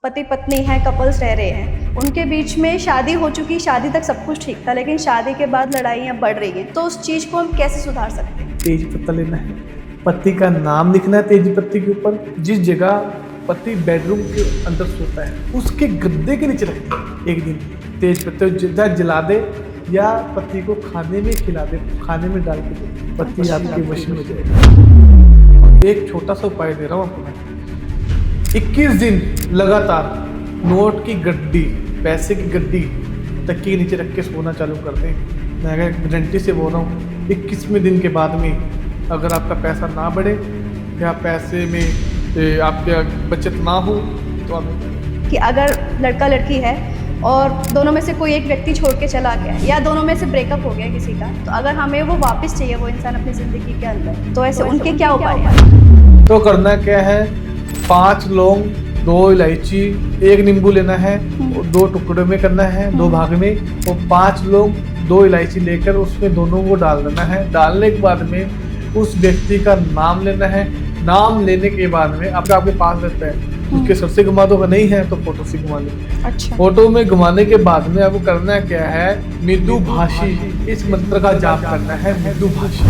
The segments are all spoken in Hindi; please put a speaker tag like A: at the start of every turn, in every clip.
A: पति पत्नी हैं, कपल्स रह रहे हैं, उनके बीच में शादी हो चुकी, शादी तक सब कुछ ठीक था, लेकिन शादी के बाद लड़ाइयाँ बढ़ रही हैं, तो उस चीज़ को हम कैसे सुधार सकते हैं?
B: तेज पत्ता लेना है, पति का नाम लिखना है तेज पत्ती के ऊपर। जिस जगह पति बेडरूम के अंदर सोता है उसके गद्दे के नीचे रखना है। एक दिन तेज पत्ते जला दे या पति को खाने में खिला दे, खाने में डाल के दे, पति आपके वश में हो जाएगा। एक छोटा सा उपाय दे रहा हूँ आपको मैं। 21 दिन लगातार नोट की गड्डी, पैसे की गड्डी तकिए के नीचे रख के सोना चालू कर दें। मैं गारंटी से बोल रहा हूँ 21वें दिन के बाद में अगर आपका पैसा ना बढ़े या पैसे में आपके बचत ना हो तो आप
A: कि अगर लड़का लड़की है और दोनों में से कोई एक व्यक्ति छोड़ के चला गया या दोनों में से ब्रेकअप हो गया किसी का, तो अगर हमें वो वापस चाहिए वो इंसान अपनी ज़िंदगी के अंदर, तो ऐसे उनके क्या उपाय हैं?
B: तो करना क्या है, 5 लौंग, 2 इलायची, 1 नींबू लेना है, 2 टुकड़ों में करना है, 2 भाग में, और 5 लौंग 2 इलायची लेकर उसमें दोनों को डाल देना है। डालने के बाद में उस व्यक्ति का नाम लेना है। नाम लेने के बाद में आपके पास रहता है, उसके सर से घुमा दो, नहीं है तो फोटो से घुमा लो।
A: अच्छा।
B: फोटो में घुमाने के बाद में आपको करना क्या है, मृदु भाषी, इस मंत्र का जाप करना है, मृदु भाषी।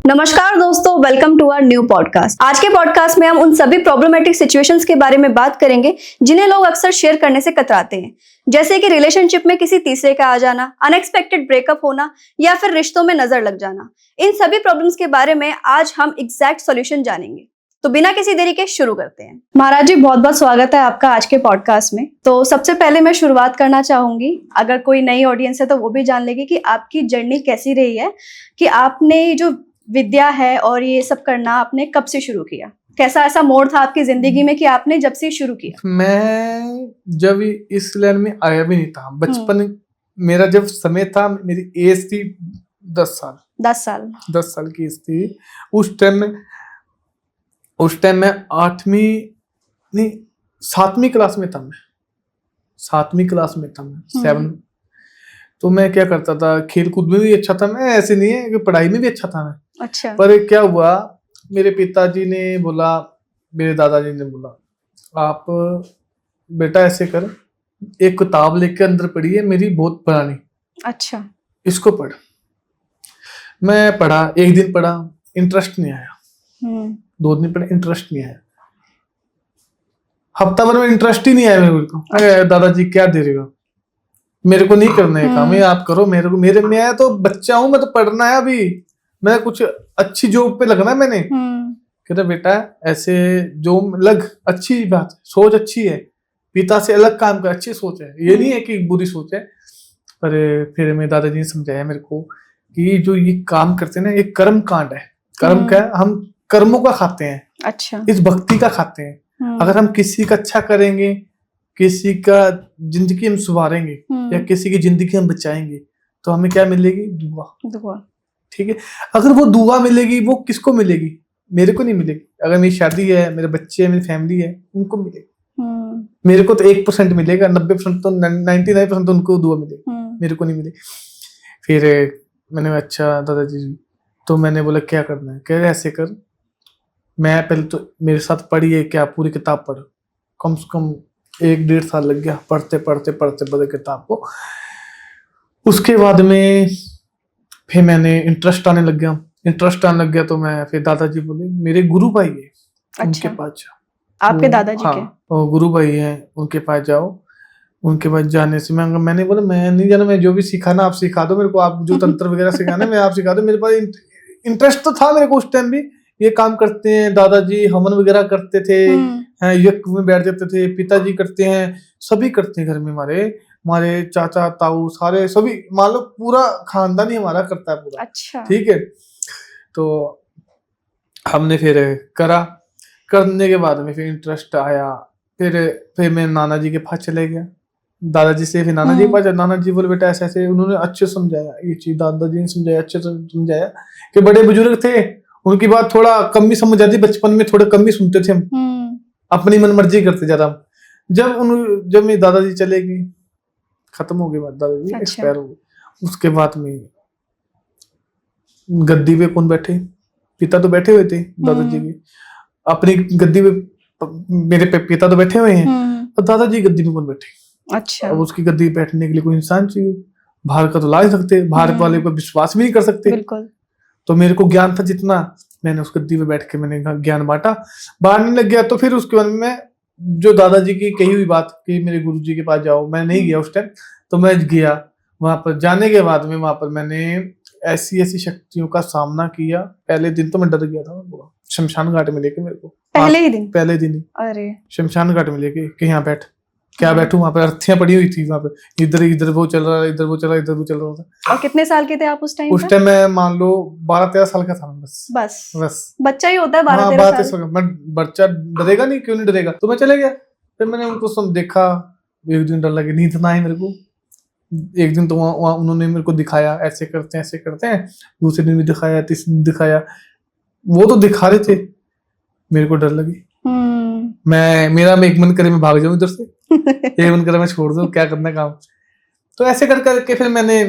A: नमस्कार दोस्तों, welcome to our new podcast. आज के पॉडकास्ट में हम उन सभी प्रॉब्लमेटिक सिचुएशंस के बारे में बात करेंगे जिन्हें लोग अक्सर शेयर करने से कतराते हैं, जैसे कि रिलेशनशिप में किसी तीसरे का आ जाना, अनएक्सपेक्टेड ब्रेकअप होना या फिर रिश्तों में नजर लग जाना। इन सभी प्रॉब्लम्स के बारे में आज हम एग्जैक्ट सॉल्यूशन जानेंगे। तो बिना किसी देरी के शुरू करते हैं। महाराज जी, बहुत बहुत स्वागत है आपका आज के पॉडकास्ट में। तो सबसे पहले मैं शुरुआत करना चाहूंगी, अगर कोई नई ऑडियंस है तो वो भी जान लेगी कि आपकी जर्नी कैसी रही है, कि आपने जो विद्या है और ये सब करना आपने कब से शुरू किया, कैसा ऐसा मोड़ था आपकी जिंदगी में कि आपने जब से शुरू किया? मैं
B: जब इस लाइन में आया भी नहीं था, बचपन मेरा जब समय था, मेरी एज थी 10 साल 10 साल की एज थी। उस टाइम मैं 7वीं क्लास में था। मैं 7वीं क्लास में था, मैं 7। तो मैं क्या करता था, खेल कूद में भी अच्छा था मैं, ऐसे नहीं है कि पढ़ाई में भी अच्छा था मैं।
A: अच्छा।
B: पर क्या हुआ, मेरे पिताजी ने बोला, मेरे दादाजी ने बोला, आप बेटा ऐसे कर, एक किताब लेके अंदर पढ़ी है मेरी बहुत पुरानी।
A: अच्छा।
B: इसको पढ़। मैं पढ़ा, एक दिन पढ़ा, इंटरेस्ट नहीं आया। 2 दिन पढ़ा, इंटरेस्ट नहीं आया। हफ्ता भर में इंटरेस्ट ही नहीं आया मेरे को। अरे दादाजी क्या दे रहे हो, मेरे को नहीं करना है काम, ये आप करो। मैं तो बच्चा हूं, मैं तो पढ़ना है अभी, मैं कुछ अच्छी जॉब पे लगना है मैंने। कहते बेटा ऐसे जो लग, अच्छी बात, सोच अच्छी है, पिता से अलग काम कर, अच्छी सोच है, ये नहीं है कि बुरी सोच है। पर फिर मेरे दादाजी ने समझाया मेरे को कि जो ये काम करते हैं ना, ये कर्म कांड है। कर्म क्या है, हम कर्मों का खाते हैं।
A: अच्छा।
B: इस भक्ति का खाते हैं। अगर हम किसी का अच्छा करेंगे, किसी का जिंदगी हम सुधारेंगे या किसी की जिंदगी हम बचाएंगे, तो हमें क्या मिलेगी? दुआ। ठीक है। अगर वो दुआ मिलेगी, वो किसको मिलेगी? मेरे को नहीं मिलेगी। अगर मेरी शादी है, मेरे बच्चे हैं, मेरी फैमिली है, उनको मिलेगी। मेरे को तो 1% मिलेगा, 90% तो 99% तो उनको दुआ मिलेगी, मेरे को नहीं मिलेगी। फिर मैंने, अच्छा दादाजी, तो मैंने बोला क्या करना है? कह रहे ऐसे कर, मैं पहले तो मेरे साथ पढ़िए, क्या पूरी किताब पढ़। कम से कम 1-1.5 साल लग गया पढ़ते किताब को। उसके बाद में फिर मैंने इंटरेस्ट आने लग गया। तो मैं फिर दादाजी बोले, मेरे गुरु भाई है, उनके पास जाओ।
A: आपके दादाजी के?
B: हाँ, गुरु भाई हैं, उनके पास जाओ। उनके पास जाने से मैंने बोला, मैं नहीं जाना, मैं जो भी सिखाना आप सिखा दो मेरे को, आप जो तंत्र वगैरह सिखाना मैं आप सिखा दो। मेरे पास इंटरेस्ट तो था मेरे को उस टाइम भी। ये काम करते हैं दादाजी, हवन वगैरह करते थे, यज्ञ में बैठ जाते थे, पिताजी करते हैं, सभी करते हैं घर में। हमारे चाचा ताऊ सारे सभी, मान लो पूरा खानदान ही हमारा करता है पूरा।
A: अच्छा।
B: ठीक है। तो हमने फिर करने के बाद में फिर इंटरेस्ट आया। फिर मैं नाना जी के पास चले गया, दादाजी से फिर नाना जी के पास। नाना जी बोले बेटा ऐसे ऐसे, उन्होंने अच्छे समझाया ये चीज, दादाजी ने समझाया, अच्छे से समझाया कि बड़े बुजुर्ग थे, उनकी बात थोड़ा कम ही समझ आती, बचपन में थोड़ा कम ही सुनते थे हम, अपनी मन मर्जी करते ज्यादा। जब मेरे दादाजी चले गए, खत्म हो गई बात, दादाजी एक्सपायर हो गए। उसके बाद में गद्दी पे कौन बैठे? पिता तो बैठे हुए थे दादाजी के। अपनी गद्दी पे मेरे पिता तो बैठे हुए हैं और दादाजी गद्दी में कौन बैठे।
A: अच्छा।
B: अब उसकी गद्दी पे बैठने के लिए कोई इंसान चाहिए, बाहर का तो ला नहीं सकते, बाहर वाले को विश्वास भी नहीं कर सकते।
A: बिल्कुल। तो
B: मेरे को ज्ञान था जितना, मैंने उस गद्दी पे बैठ के मैंने ज्ञान बांटने लग गया। तो फिर उसके बाद में जो दादाजी की कही हुई बात कि मेरे गुरुजी के पास जाओ, मैं नहीं गया उस टाइम। तो मैं गया वहां पर, जाने के बाद में वहां पर मैंने ऐसी ऐसी शक्तियों का सामना किया। पहले दिन तो मैं डर गया था, शमशान घाट में लेके मेरे को
A: पहले ही दिन
B: ही
A: अरे
B: शमशान घाट में लेके कि यहाँ बैठ, क्या बैठूं, वहां पर अर्थियां पड़ी हुई थी, वहां पे इधर वो चल रहा, इधर वो चल रहा, इधर वो चल रहा था।
A: और कितने साल के थे आप उस टाइम?
B: उस टाइम मैं मान लो 12-13 साल का था। बस
A: बच्चा ही होता है 12-13 साल का।
B: मैं बच्चा डरेगा नहीं, क्यों नहीं डरेगा। तो मैं चले गया। फिर मैंने उनको सब देखा, एक दिन डर लगे, नींद ना आई मेरे को। एक दिन तो वहाँ उन्होंने मेरे को दिखाया ऐसे करते हैं, दूसरे दिन भी दिखाया, तीसरे दिन दिखाया, वो तो दिखा रहे थे, मेरे को डर लगी। मेरा एक मन करे मैं भाग जाऊं इधर से, एक मन करे मैं छोड़ दूं, क्या करना काम। तो ऐसे कर करके फिर मैंने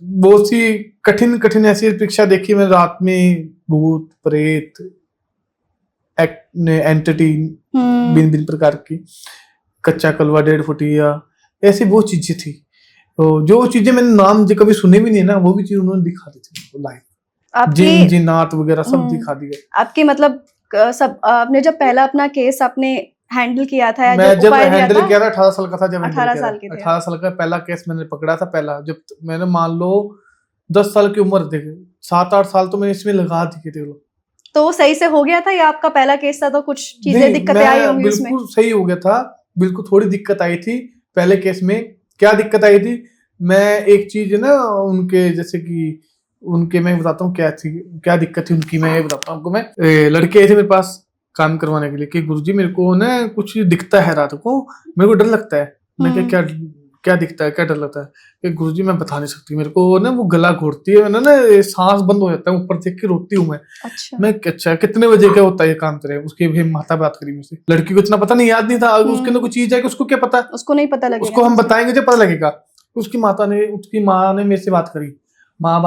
B: बहुत सी कठिन ऐसी परीक्षा देखी। मैं रात में भूत प्रेत एंटिटी भिन्न प्रकार की, कच्चा कलवा, 1.5 फुटिया, ऐसी बहुत चीजें थी। तो जो चीजें मैंने नाम कभी सुने भी नहीं ना, वो भी चीज उन्होंने दिखा दी थी लाइव। जिन्नात वगैरह सब दिखा दिए।
A: आपकी मतलब सब आपने जब पहला अपना केस आपने हैंडल किया था,
B: मैं जब हैंडल किया था 18 साल का था। जब
A: 18 साल के थे,
B: 18 साल का पहला केस मैंने पकड़ा था। पहला जब मैंने मान लो 10 साल की उम्र थे, 7-8 साल तो मैंने इसमें लगा दिए थे।
A: तो वो सही से हो गया था या आपका पहला केस था तो कुछ चीजें दिक्कतें आई होंगी उसमें?
B: बिल्कुल सही हो गया था, बिल्कुल। थोड़ी दिक्कत आई थी पहले केस में। क्या दिक्कत आई थी, मैं एक चीज ना उनके जैसे कि उनके मैं बताता हूँ क्या दिक्कत थी उनकी। मैं ये बताता हूँ आपको। मैं लड़के आए थे मेरे पास काम करवाने के लिए कि गुरुजी मेरे को ना कुछ दिखता है रात को, मेरे को डर लगता है। मैं क्या दिखता है, क्या डर लगता है? कि गुरुजी मैं बता नहीं सकती, मेरे को ना वो गला घोटती है, मैंने ना सांस बंद हो जाता है, ऊपर देख के रोती हूँ मैं।
A: अच्छा।
B: मैं अच्छा कितने बजे क्या होता है ये काम करे, उसकी भी माता बात करी मुझसे। लड़की को इतना पता नहीं, याद नहीं था। उसके अंदर कोई चीज है कि उसको क्या पता,
A: उसको नहीं पता लगेगा,
B: उसको हम बताएंगे जब पता लगेगा। उसकी माँ ने मेरे से बात करी, माँ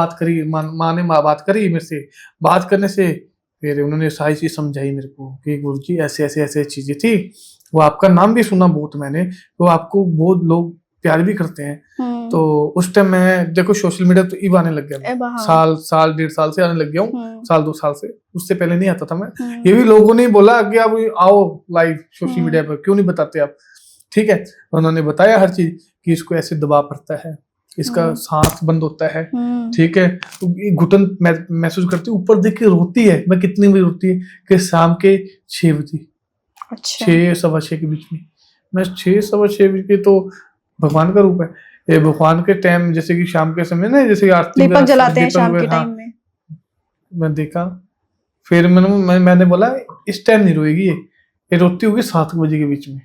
B: ने बात करी मेरे से। बात करने से फिर उन्होंने सारी चीज समझाई मेरे को कि गुरुजी ऐसे ऐसे चीजें थी। वो आपका नाम भी सुना बहुत मैंने, तो आपको बहुत लोग प्यार भी करते हैं। तो उस टाइम मैं देखो सोशल मीडिया तो इब आने लग गया, साल 1.5 साल से आने लग गया हूँ, साल 2 साल से। उससे पहले नहीं आता था मैं। ये भी लोगों ने बोला कि आप आओ लाइव सोशल मीडिया पर, क्यों नहीं बताते आप। ठीक है, उन्होंने बताया हर चीज कि इसको ऐसे दबाव पड़ता है, इसका सांस बंद होता है। ठीक है, घुटन महसूस करती है, ऊपर देख के रोती है। मैं कितनी बजे रोती है कि शाम के 6 बजे। अच्छा। 6-6:15 के बीच में। मैं 6-6:15 बजे, तो भगवान का रूप है ये। भगवान के टाइम जैसे कि शाम के समय ना, जैसे आरती
A: दीपक जलाते हैं शाम के टाइम में।
B: मैं देखा, फिर मैंने बोला इस टाइम नहीं रोएगी ये रोती होगी 7 बजे के बीच में,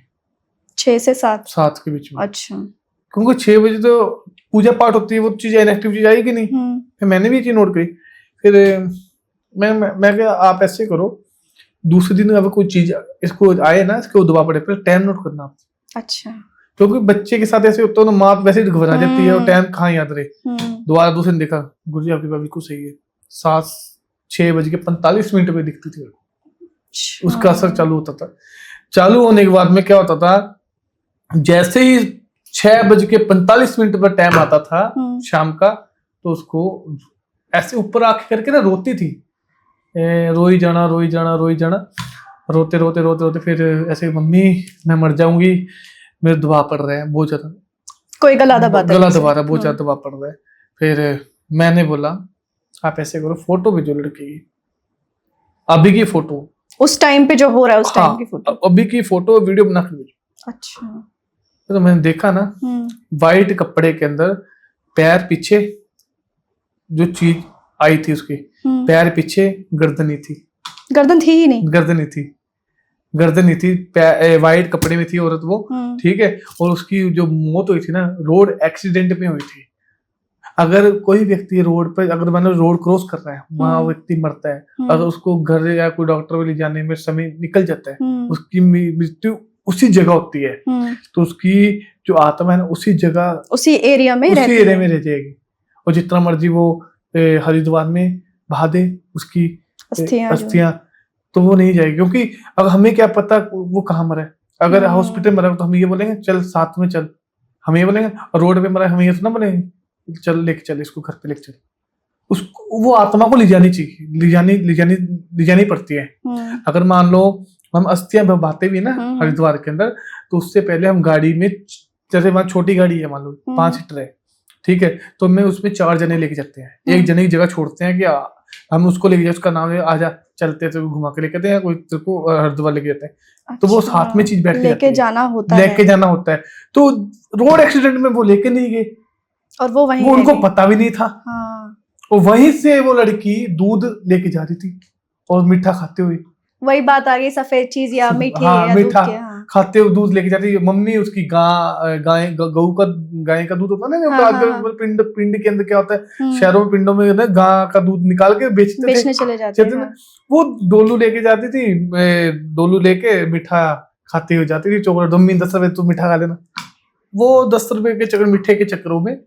A: 6 से 7
B: के बीच में।
A: अच्छा।
B: क्योंकि 6 बजे तो पूजा पाठ होती है, वो चीज इनएक्टिव चीज आएगी नहीं। फिर मैंने भी ये चीज नोट करी। फिर मैं क्या, आप ऐसे करो, दूसरे दिन अगर कोई चीज इसको आए ना, इसको दबा पड़े, फिर टाइम नोट करना आप। अच्छा। क्योंकि बच्चे के साथ ऐसे होता है ना, माँ वैसे ही घबरा जाती है और टाइम कहाँ याद रहे। दोबारा दूसरे दिन देखा, गुरुजी आपकी बात बिल्कुल सही है, 6:45 पे दिखती थी। उसका असर चालू होता था। चालू होने के बाद में क्या होता था, जैसे ही 6:45 पर टाइम आता था शाम का, तो उसको ऐसे ऊपर आंखें करके ना रोती थी, रोई जाना, रोते रोते फिर ऐसे, मम्मी मैं मर जाऊंगी, मेरे दबाव पड़ रहे हैं बहुत ज्यादा, कोई गला दबा रहा है, बहुत ज्यादा दबाव पड़ रहा है। फिर मैंने बोला आप ऐसे करो, फोटो भेजो लड़की की, अभी की फोटो, उस टाइम पे जो हो रहा है उस टाइम की फोटो, अभी की फोटो वीडियो बना के भेजो। अच्छा। तो मैंने देखा ना, वाइट कपड़े के अंदर पैर पीछे, जो चीज आई थी उसकी पैर पीछे गर्दन थी, गर्दन थी ही नहीं, गर्दन नहीं थी, वाइट कपड़े में थी औरत वो। ठीक है, और उसकी जो मौत हुई थी ना, रोड एक्सीडेंट में हुई थी। अगर कोई व्यक्ति रोड पर, अगर मतलब रोड क्रॉस कर रहा है, वहां व्यक्ति मरता है, अगर उसको घर या कोई डॉक्टर को ले जाने में समय निकल जाता है, उसकी मृत्यु उसी जगह होती है, तो उसकी जो आत्मा है ना, उसी जगह, उसी एरिया में रह जाएगी। और जितना मर्जी वो हरिद्वार में बहा दे उसकी अस्थियां, तो वो नहीं जाएगी, क्योंकि अब हमें क्या पता वो कहाँ मरा है। अगर हॉस्पिटल मरा तो हम ये बोलेंगे चल साथ में चल, हम ये बोलेंगे, और रोड पे मरा हम ये ना बोलेंगे चल लेके चल इसको घर पे लेके चल। उसको वो आत्मा को ले जानी चाहिए, ले जानी पड़ती है। अगर मान लो हम अस्थियां बहाते भी ना हरिद्वार के अंदर, तो उससे पहले हम गाड़ी में, जैसे वहां छोटी गाड़ी है मान लो 5 सीटर है, ठीक है, तो मैं उसमें 4 जने लेके जाते हैं, एक जने की जगह छोड़ते हैं कि हम उसको लेके जाए, उसका नाम है आजा चलते, तो घुमा के लेके आते हैं, कोई तेरे को हरिद्वार लेके जाते हैं। अच्छा, तो वो साथ में चीज बैठ के
A: लेके जाना होता
B: है। तो रोड एक्सीडेंट में वो लेके नहीं गए, और वो उनको पता भी नहीं था। और वहीं से वो लड़की दूध लेके जा रही थी और मीठा खाते हुए,
A: वही बात आ गई, सफेद चीज या मीठी या
B: मीठा खाते हुए दूध लेके जाती है। मम्मी उसकी गाय का दूध होता है ना, पिंड के अंदर क्या होता है, शहरों में पिंडों में ना गाय का दूध निकाल के बेचने चले जाते थे। वो डोलू लेके जाती थी, डोलू लेके मीठा खाते हुए जाती थी, चोकर मम्मी 10 रुपए तू मीठा खा लेना। वो 10 रुपए के चक्कर, मीठे के चक्करों में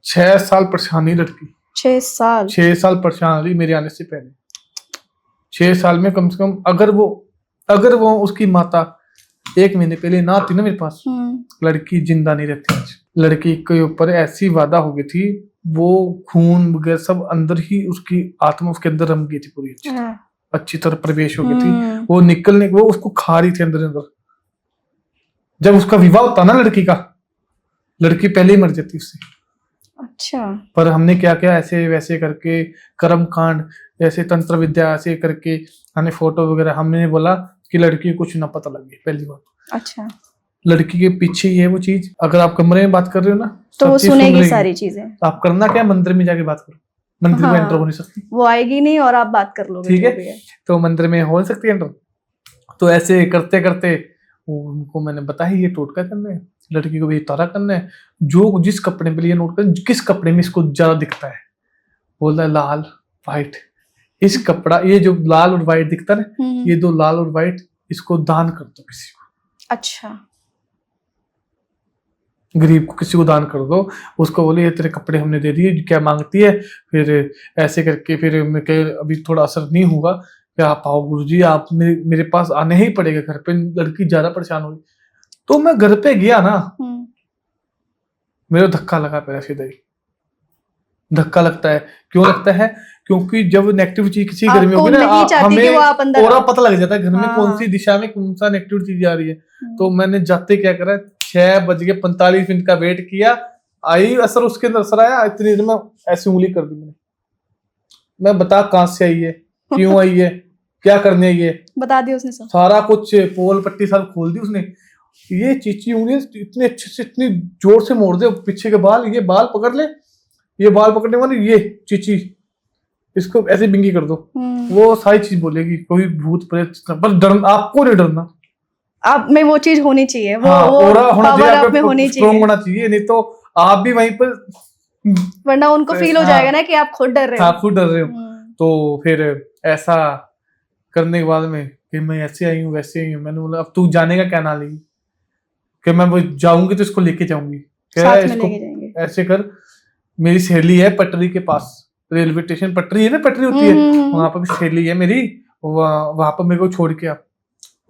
B: 6 साल परेशानी लड़की, 6 साल परेशान रही मेरे आने से पहले। 6 साल में कम से कम अगर वो उसकी माता 1 महीने पहले ना आती ना मेरे पास, लड़की जिंदा नहीं रहती आज। लड़की के ऊपर ऐसी वादा हो गई थी, वो खून वगैरह सब अंदर ही, उसकी आत्मा उसके अंदर रम गई थी पूरी, अच्छी तरह प्रवेश हो गई थी। वो निकलने वो उसको खा रही थी अंदर। जब उसका विवाह होता ना लड़की का, लड़की पहले ही मर जाती उससे। अच्छा, पर हमने क्या किया, ऐसे वैसे करके कर्म कांड, ऐसे तंत्र विद्या ऐसे करके, हमने फोटो वगैरह, हमने बोला कि लड़की को कुछ ना पता लगे पहली बार। अच्छा, लड़की के पीछे ही है वो चीज। अगर आप कमरे में बात कर रहे हो ना, तो वो सुनेगी सारी चीजें। आप करना क्या, मंदिर में जाके बात करो, मंदिर में एंटर हो नहीं सकती, वो आएगी नहीं और आप बात कर लोगे, ठीक है। तो मंदिर में हो सकती है एंटर। तो ऐसे करते करते उनको मैंने बताया ये टोटका करना है, लड़की को भी तारा करना है, जो जिस कपड़े पे लिए नोट कर, किस कपड़े में इसको ज्यादा दिखता है, बोलता है लाल व्हाइट, इस कपड़ा, ये जो लाल और व्हाइट दिखता है ना, ये 2 लाल और व्हाइट इसको दान कर दो किसी को। अच्छा, गरीब को किसी को दान कर दो। उसको बोले ये तेरे कपड़े हमने दे दिए, क्या मांगती है। फिर ऐसे करके फिर मैं अभी थोड़ा असर नहीं होगा, फिर आप आओ गुरुजी, आप मेरे पास आने ही पड़ेगा घर पे, लड़की ज्यादा परेशान हुई। तो मैं घर पे गया ना, मेरा धक्का लगा, पैर सीधा ही धक्का लगता है। क्यों लगता है, क्योंकि जब नेगेटिव चीज किसी घर में होगी ना, हमें पूरा पता लग जाता है घर में कौन सी दिशा में कौन सा नेगेटिव चीज आ रही है। तो मैंने जाते क्या करा, 6:45 का वेट किया, आई असर, उसके अंदर असर आया, इतनी देर में ऐसी उंगली कर दी मैंने। मैं बता कहां से आई है, क्यों आई है, क्या करने आई है, बता दिया उसने सब, सारा कुछ पोल पट्टी सब खोल दी उसने। ये चीची उंगली इतने अच्छे से, इतनी जोर से मोड़ दे, पीछे के बाल, ये बाल पकड़ ले, ये बाल पकड़ने वाली ये चीची, इसको ऐसे बिंगी कर दो, वो सारी चीज बोलेगी, कोई भूत प्रेत। पर डरना, आपको नहीं डरना, आप में वो चीज होनी चाहिए, वो होना चाहिए, स्ट्रॉन्ग होना चाहिए, नहीं तो आप भी वहीं पर, वरना उनको फील हो जाएगा ना कि आप खुद डर रहे हो, खुद डर रहे हो। तो फिर ऐसा करने के बाद में कि मैं ऐसे आई हूँ वैसे आई हूँ, मैंने बोला अब तू जाने का क्या ना लेगी, कि मैं वो जाऊंगी तो इसको लेके जाऊंगी, इसको ऐसे कर। मेरी सहेली है पटरी के पास, रेलवे स्टेशन पटरी है ना, पटरी होती है, वहां पर भी सहेली है मेरी, वहां पर मेरे को छोड़ के आप।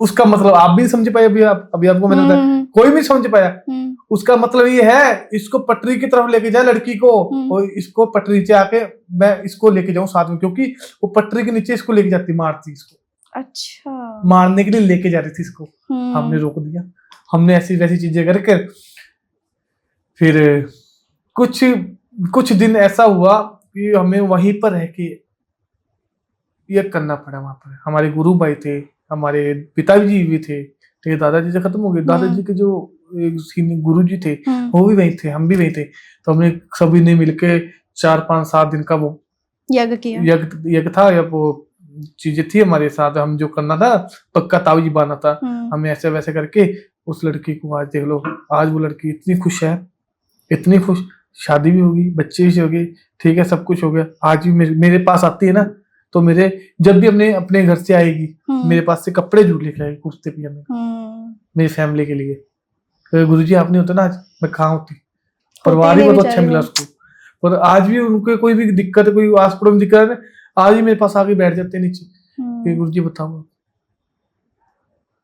B: उसका मतलब आप भी समझ पाए, अभी आपको मैंने बताया, कोई भी समझ पाया। उसका मतलब ये है, इसको पटरी की तरफ लेके जाए लड़की को, और इसको पटरी से आके मैं इसको लेके जाऊं साथ में, क्योंकि वो पटरी के नीचे इसको लेके जाती, मारती इसको। अच्छा, मारने के लिए लेके जा रही थी इसको, हमने रोक दिया। हमने ऐसी वैसी चीजें करके फिर कुछ दिन ऐसा हुआ कि हमें वहीं पर रह के ये करना पड़ा। वहां पर हमारे गुरु भाई थे, हमारे पिताजी भी थे, ठीक है, दादाजी से खत्म हो गए, दादाजी के जो गुरु जी थे वो भी वहीं थे, हम भी वहीं थे। तो हमने सभी ने मिलके 4-5-7 दिन का वो यज्ञ था, या वो चीजें थी हमारे साथ, हम जो करना था, पक्का तावीज बांधना था, हमें ऐसे वैसे करके उस लड़की को आज देख लो, आज वो लड़की इतनी खुश है, इतनी खुश, शादी भी होगी, बच्चे भी होगी, ठीक है, सब कुछ हो गया। आज भी मेरे पास आती है ना, तो मेरे जब भी अपने घर से आएगी, मेरे पास से कपड़े जरूर लेके आएगी, कुर्ते पजामे, मेरी फैमिली के लिए। तो गुरुजी आप नहीं होते ना, आज मैं कहाँ होती, परिवार ही बहुत अच्छा मिला उसको। पर आज भी उनके कोई भी दिक्कत है, कोई आस पड़ोस में दिक्कत है, आज ही मेरे पास आके बैठ जाते हैं नीचे, ये गुरुजी बताओ,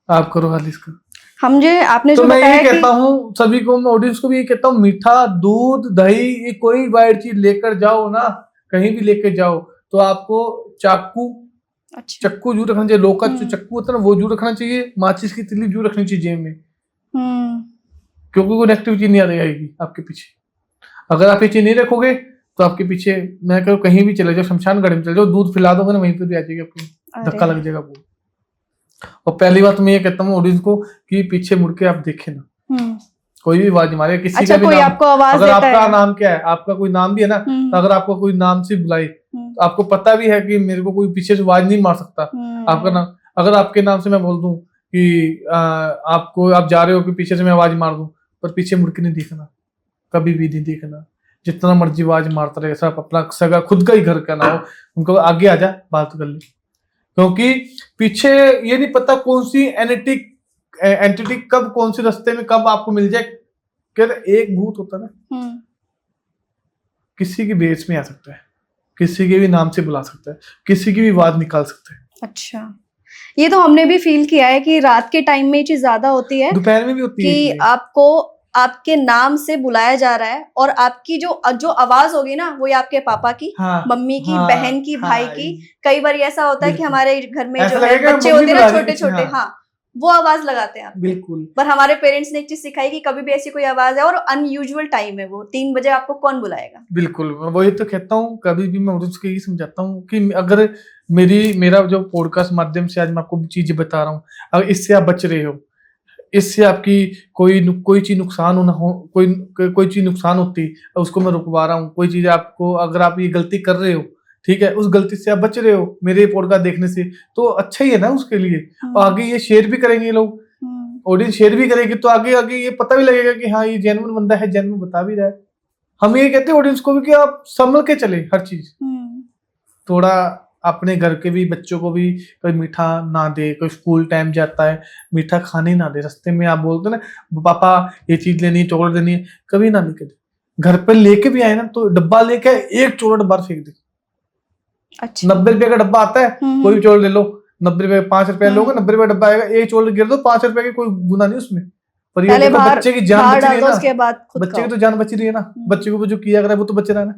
B: आप करो हाल इसका।
A: आपने
B: तो
A: जो
B: मैं
A: बताया
B: ये कहता हूँ सभी को, मैं ऑडियंस को भी ये कहता हूँ, मीठा दूध दही ये कोई वाइट चीज लेकर जाओ ना, कहीं भी लेकर जाओ तो आपको चाकू
A: अच्छा।
B: चक्कू जरूर रखना चाहिए, लोका जो चक्कू होता है ना वो जरूर रखना चाहिए, माचिस की तिल्ली जरूर रखनी चाहिए जेब में, क्योंकि कोई नेगेटिव चीज नहीं आएगी आपके पीछे। अगर आप ये चीज नहीं रखोगे तो आपके पीछे, मैं कहूँ कहीं भी चले जाओ, शमशान घाट में चले जाओ, दूध पिला दोगे ना वहीं पर भी आ जाएगी आपको, धक्का लग जाएगा आपको। और पहली बात मैं ये कहता हूँ ऑडियंस को कि पीछे मुड़ के आप देखें ना, कोई भी आवाज मारे किसी
A: अच्छा,
B: का भी
A: कोई
B: नाम,
A: आपको आवाज
B: अगर
A: देता
B: आपका
A: है।
B: नाम क्या है, आपका कोई नाम भी है ना, तो अगर आपको कोई नाम से बुलाए तो आपको पता भी है कि मेरे को कोई पीछे से आवाज नहीं मार सकता। आपका नाम, अगर आपके नाम से मैं बोल दूं कि आपको, आप जा रहे हो कि पीछे से मैं आवाज मार दूं, पर पीछे मुड़ के नहीं देखना, कभी भी नहीं देखना, जितना मर्जी आवाज मारता रहे, सब अपना सगा खुद का ही घर का ना हो, उनको आगे आ जा बात कर ले, क्योंकि पीछे ये नहीं पता कौन सी एंटिटी कब कौन से रास्ते में कब आपको मिल जाए। कहते एक भूत होता है ना, किसी की बेस में आ सकता है, किसी के भी नाम से बुला सकता है, किसी की भी आवाज निकाल सकता है।
A: अच्छा, ये तो हमने भी फील किया है कि रात के टाइम में ये चीज ज्यादा होती है,
B: दोपहर में भी होती है
A: कि आपको आपके नाम से बुलाया जा रहा है और आपकी जो जो आवाज होगी ना वो आपके पापा की, मम्मी की, बहन की, भाई की। कई बार ऐसा होता है कि हमारे घर में जो है बच्चे होते हैं ना छोटे छोटे, हाँ वो आवाज लगाते हैं आपके।
B: बिल्कुल।
A: पर हमारे पेरेंट्स ने एक चीज सिखाई कि कभी भी ऐसी कोई आवाज है और अनयूजुअल टाइम है, वो 3 बजे आपको कौन बुलाएगा।
B: बिल्कुल, वही तो कहता हूँ, कभी भी मैं उसको यही समझाता हूँ कि अगर मेरा जो पॉडकास्ट माध्यम से आज मैं आपको चीजें बता रहा हूँ, अगर इससे आप बच रहे हो, इससे आपकी कोई चीज नुकसान ना हो, कोई चीज नुकसान होती उसको मैं रुकवा रहा हूँ, कोई चीज आपको, अगर आप ये गलती कर रहे हो, ठीक है, उस गलती से आप बच रहे हो मेरे पॉडकास्ट देखने से, तो अच्छा ही है ना उसके लिए। और आगे ये शेयर भी करेंगे लोग, ऑडियंस शेयर भी करेगी, तो आगे आगे ये पता भी लगेगा कि हाँ ये जेन्युइन बंदा है, जेन्युइन बता भी रहा है। हम ये कहते हैं ऑडियंस को भी कि आप संभल के चले हर चीज, थोड़ा अपने घर के भी बच्चों को भी कोई मीठा ना दे, कोई स्कूल टाइम जाता है मीठा खाने ना दे, रास्ते में आप बोलते ना पापा ये चीज लेनी है, चॉकलेट लेनी है, कभी ना लेके दे। घर पे लेके भी आए ना तो डब्बा लेके एक चॉकलेट बाहर फेंक दे। अच्छा। 90 रुपए का डब्बा आता है, कोई भी चॉकलेट ले लो, 90 रुपए, 5 रुपए लोगे, 90 रुपए डब्बा आएगा, एक चॉकलेट गिर दो, 5 रुपए की कोई गुना नहीं उसमें, पर ये बच्चे की जान बच रही है ना, बच्चे की तो जान बच रही है ना, बच्चे को जो किया करा वो तो बच रहा है ना।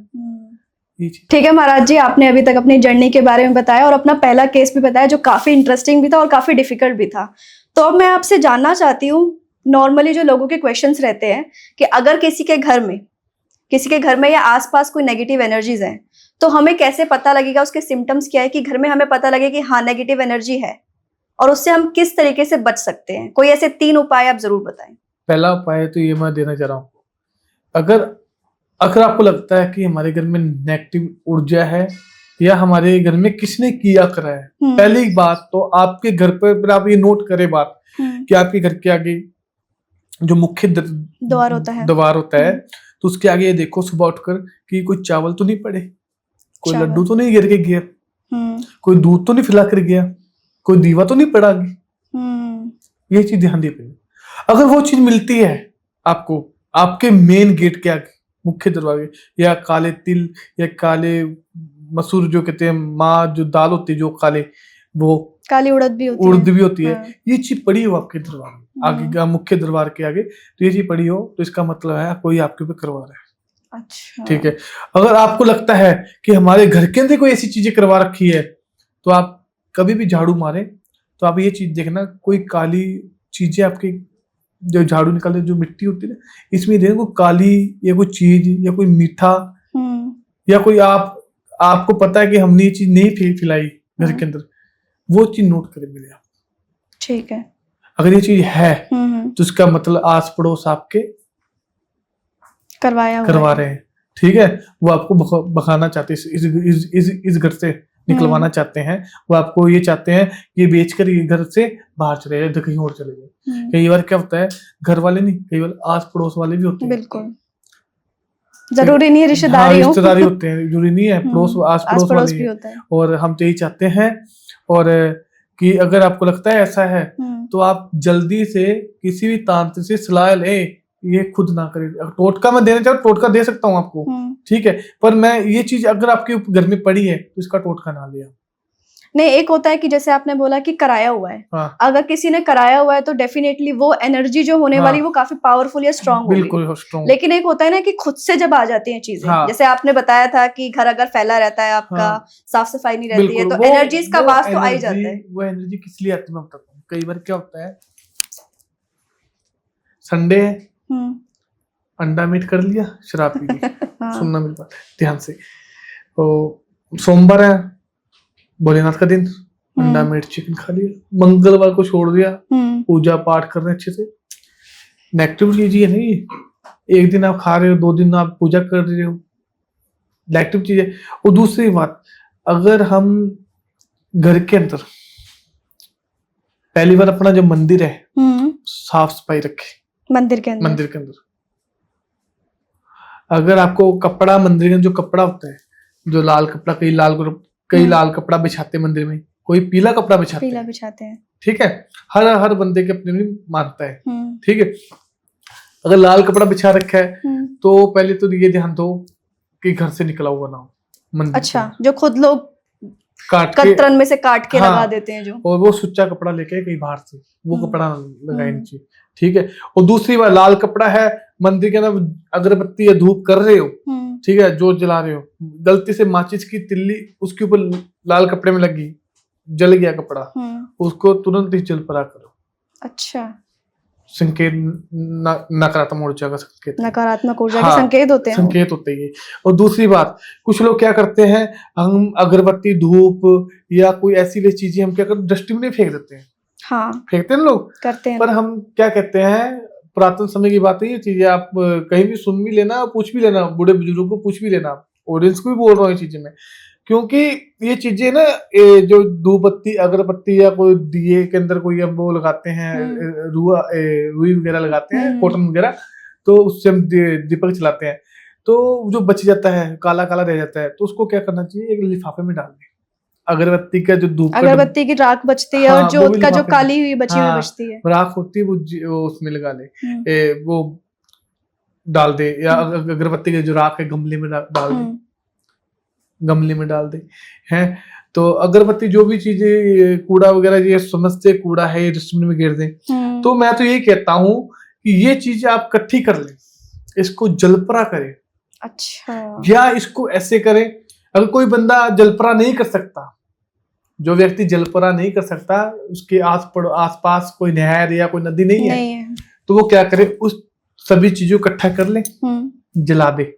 A: ठीक है महाराज जी, आपने अभी तक अपनी जर्नी के बारे में बताया और अपना पहला केस भी बताया जो काफी इंटरेस्टिंग भी था और काफी डिफिकल्ट भी था। तो अब मैं आपसे जानना चाहती हूँ, नॉर्मली जो लोगों के क्वेश्चंस रहते हैं कि अगर किसी के घर में या आसपास कोई नेगेटिव एनर्जीज हैं, तो हमें कैसे पता लगेगा, उसके सिम्टम्स क्या है कि घर में हमें पता लगे कि हाँ नेगेटिव एनर्जी है, और उससे हम किस तरीके से बच सकते हैं? कोई ऐसे 3 उपाय आप जरूर बताएं।
B: पहला उपाय तो ये मैं देना चाह रहा हूँ, अगर आपको लगता है कि हमारे घर में नेगेटिव ऊर्जा है या हमारे घर में किसने किया करा है, पहली बात तो आपके घर पर आप ये नोट करें बात कि आपके घर के आगे जो मुख्य द्वार होता है तो उसके आगे ये देखो सुबह उठकर कि कोई चावल तो नहीं पड़े, कोई लड्डू तो नहीं गिर के गया, कोई दूध तो नहीं फैला कर गया, कोई दीवा तो नहीं पड़ा आगे। ये चीज ध्यान दे पाए। अगर वो चीज मिलती है आपको आपके मेन गेट के आगे, मुख्य दरवाजे, या काले तिल या काले मसूर जो कहते हैं, माँ जो दाल होती है जो काले, वो
A: काली उड़द भी होती है,
B: हाँ। ये चीज पड़ी हो आपके दरबार आगे, मुख्य दरबार के आगे, तो ये चीज पड़ी हो तो इसका मतलब है कोई आपके ऊपर करवा रहा है। अच्छा। ठीक है, अगर आपको लगता है कि हमारे घर के अंदर कोई ऐसी चीजें करवा रखी है, तो आप कभी भी झाड़ू मारे तो आप ये चीज देखना, कोई काली चीजें आपकी जो झाड़ू निकालते जो मिट्टी होती है ना, इसमें देखो काली या कोई चीज या कोई मीठा या कोई आपको पता है कि हमने ये चीज नहीं खिलाई घर के अंदर, वो चीज नोट करें मेरे आप।
A: ठीक है,
B: अगर ये चीज है तो इसका मतलब आस पड़ोस आपके करवा रहे हैं, ठीक है, वो आपको भगाना चाहते हैं, इस घर से निकलवाना चाहते हैं, वो आपको ये चाहते हैं ये बेचकर ये घर से बाहर चले जाए, कहीं और चले जाए। कई बार क्या होता है, घर वाले नहीं, कई बार आस पड़ोस वाले भी होते हैं। बिल्कुल, जरूरी नहीं है रिश्तेदारी होते हैं, जरूरी नहीं है, आस पड़ोस वाले भी होते हैं। और हम तो यही चाहते हैं, और कि अगर आपको लगता है ऐसा है तो आप जल्दी से किसी भी तांत्रिक से सलाह ले, ये खुद ना करें। टोटका मैं देना चाहूँ, टोटका दे सकता हूँ आपको, ठीक है, पर मैं ये चीज अगर आपके घर में पड़ी है तो इसका टोटका ना लिया।
A: नहीं, एक होता है कि जैसे आपने बोला कि कराया हुआ है,
B: हाँ
A: अगर किसी ने कराया हुआ है तो डेफिनेटली वो एनर्जी जो होने वाली वो काफी पावरफुल या स्ट्रांग होगी।
B: बिल्कुल स्ट्रॉन्ग।
A: लेकिन एक होता है ना कि खुद से जब आ जाती हैं चीजें,
B: हाँ
A: जैसे आपने बताया था कि घर अगर फैला रहता है आपका,
B: हाँ
A: साफ सफाई नहीं रहती है,
B: बिल्कुल,
A: तो एनर्जीज का वास तो आ ही जाता है।
B: वो एनर्जी किस लिए आती है मैं बताता हूँ। कई बार क्या होता है, संडे है, अंडा मीट कर लिया, शराब पी ली।
A: हाँ।
B: सुनना मेरी बात ध्यान से। तो सोमवार है, भोलेनाथ का दिन, अंडा मीट चिकन खा लिया। मंगलवार को छोड़ दिया, पूजा पाठ कर रहे हैं अच्छे से। नेगेटिव चीज है नहीं, एक दिन आप खा रहे हो, 2 दिन आप पूजा कर रहे हो, नेगेटिव चीज है। और दूसरी बात, अगर हम घर के अंदर पहली बार अपना जो मंदिर है साफ सफाई रखे, मंदिर के अंदर अगर आपको कपड़ा, मंदिर का जो कपड़ा होता है, जो लाल कपड़ा, कई लाल कपड़ा बिछाते हैं मंदिर में, कोई पीला कपड़ा बिछाते हैं। ठीक है, हर बंदे के अपने मानता है। ठीक है, अगर लाल कपड़ा बिछा रखा है तो पहले तो ये ध्यान दो कि घर से निकला हुआ ना हो मंदिर।
A: अच्छा, जो खुद लोग कतरन में से काट के लगा देते हैं जो, और
B: वो सुच्चा कपड़ा लेके कहीं बाहर से वो कपड़ा लगाए नीचे। ठीक है, और दूसरी बात, लाल कपड़ा है मंदिर के अंदर, अगरबत्ती या धूप कर रहे हो, ठीक है, जो जला रहे हो, गलती से माचिस की तिल्ली उसके ऊपर लाल कपड़े में लगी, जल गया कपड़ा, उसको तुरंत ही जल परा करो।
A: अच्छा,
B: संकेत नकारात्मक ऊर्जा का संकेत,
A: नकारात्मक ऊर्जा के संकेत होते हैं,
B: संकेत होते हैं। और दूसरी बात, कुछ लोग क्या करते हैं, हम अगरबत्ती, धूप या कोई ऐसी वैसी चीजें हम क्या करते, डस्टबिन में फेंक देते हैं। हाँ, फेंकते हैं लोग, करते हैं। पर हम क्या कहते हैं, पुरातन समय की बात है ये चीजें, आप कहीं भी सुन भी लेना, पूछ भी लेना, बूढ़े बुजुर्गों को पूछ भी लेना, ऑडियंस को भी बोल रहा हूँ ये चीजें में, क्योंकि ये चीजें ना, जो धूपबत्ती, अगरबत्ती या कोई दिए के अंदर कोई हम वो लगाते हैं, रुई वगैरह लगाते हैं, कॉटन वगैरह, तो उससे हम दीपक जलाते हैं, तो जो बच जाता है, काला काला रह जाता है, तो उसको क्या करना चाहिए, एक लिफाफे में डाल दें। अगरबत्ती का जो धूप, अगरबत्ती की राख बचती है, और जोत का जो काली हुई बची हुई बचती है, राख होती है, वो उसमें लगा ले, वो डाल दे, या अगरबत्ती की जो राख है गमले में डाल दे, गमले में डाल दे हैं। तो अगरबत्ती, जो भी चीजें, कूड़ा वगैरह, ये समझते कूड़ा है, ये डस्टबिन में गिर दें। तो मैं तो यही कहता हूँ कि ये चीजें आप इकट्ठी कर लें, इसको जलपरा करें। अच्छा, या इसको ऐसे करें, अगर कोई बंदा जलपरा नहीं कर सकता, जो व्यक्ति जलपरा नहीं कर सकता, उसके आसपास कोई नहर या कोई नदी नहीं है, तो वो क्या करे, उस सभी चीजों इकट्ठा कर ले, जला दे,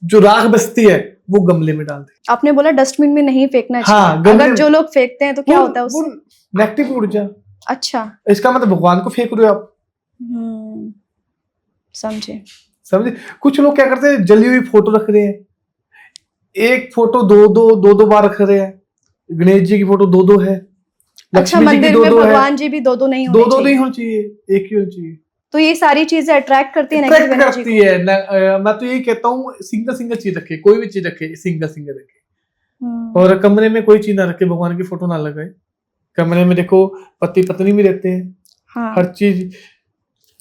B: जो राख बचती है वो गमले में डाल दे। आपने बोला डस्टबिन में नहीं फेंकना चाहिए। हाँ, अगर जो लोग फेंकते हैं तो क्या होता है उससे? नेगेटिव ऊर्जा। अच्छा, इसका मतलब भगवान को फेंक रहे हो आप। समझे। कुछ लोग क्या करते हैं, जली हुई फोटो रख रहे हैं, एक फोटो दो बार रख रहे हैं। गणेश जी की फोटो 2 है, लक्ष्मी जी की 2 है, भगवान जी भी 2 नहीं होनी चाहिए, एक ही होनी चाहिए। तो ये सारी चीजें अट्रैक्ट करती है, अट्रैक्ट करती है। मैं तो यही कहता हूँ, सिंगल चीज रखे, कोई भी चीज रखे, सिंगल रखे। और कमरे में कोई चीज ना रखे, भगवान की फोटो ना लगाए। कमरे में देखो, पति पत्नी भी रहते हैं। हाँ। हर चीज,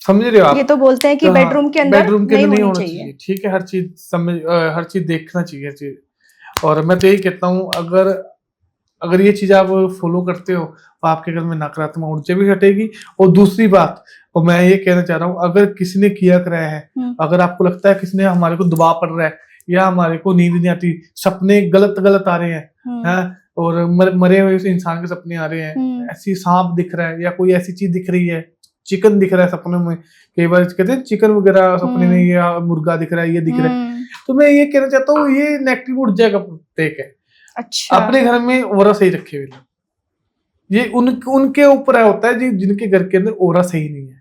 B: समझ रहे हो आप? ये तो बोलते हैं कि बेडरूम के अंदर नहीं होना चाहिए। ठीक है, हर चीज देखना चाहिए, हर चीज। और मैं तो यही कहता हूँ, अगर ये चीज आप फॉलो करते हो तो आपके घर में नकारात्मक ऊर्जा भी हटेगी। और दूसरी बात, और मैं ये कहना चाह रहा हूँ, अगर किसी ने किया कराया है, अगर आपको लगता है किसी ने हमारे को दबाव पड़ रहा है, या हमारे को नींद नहीं आती, सपने गलत आ रहे हैं, और मरे हुए इंसान के सपने आ रहे हैं, ऐसी सांप दिख रहा है, या कोई ऐसी चीज दिख रही है, चिकन दिख रहा है सपने में, कई बार कहते हैं चिकन वगैरह सपने में, या मुर्गा दिख रहा है, ये दिख रहा है, तो मैं ये कहना चाहता हूँ, ये नेगेटिव ऊर्जा का प्रतीक है। अच्छा, अपने घर में ओरा सही रखे हुए, ये उनके ऊपर होता है जिनके घर के अंदर ओरा सही नहीं है।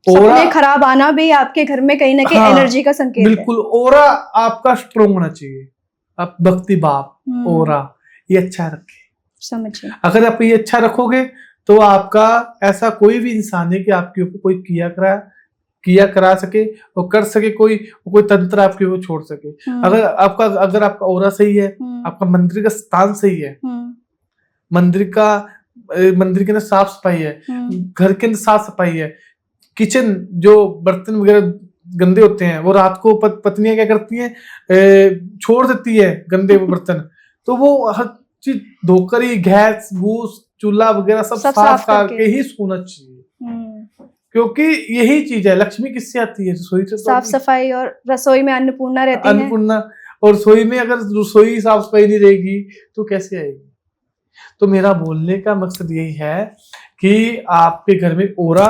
B: ओरा खराब आना भी आपके घर में कहीं ना कहीं एनर्जी का संकेत है। बिल्कुल, ओरा आपका स्ट्रॉन्ग होना चाहिए, आप भक्ति भाव, ओरा ये अच्छा रखे, समझिए। अगर आप ये अच्छा रखोगे तो आपका ऐसा कोई भी इंसान है कि आपके ऊपर कोई किया करा सके और कर सके, कोई तंत्र आपके ऊपर छोड़ सके। अगर आपका ओरा सही है, आपका मंदिर का स्थान सही है, मंदिर के अंदर साफ सफाई है, घर के अंदर साफ सफाई है, किचन जो बर्तन वगैरह गंदे होते हैं वो रात को पत्नियां क्या करती हैं, छोड़ देती है गंदे बर्तन, तो वो चीज धोकर ही गैस घूस चूल्हा वगैरह सब साफ करके ही सोना चाहिए। क्योंकि यही चीज है, लक्ष्मी किससे आती है? रसोई से।
A: साफ सफाई, और रसोई में अन्नपूर्णा रहती है।
B: अन्नपूर्णा, और रसोई में अगर रसोई साफ सफाई नहीं रहेगी तो कैसे आएगी? तो मेरा बोलने का मकसद यही है कि आपके घर में ओरा,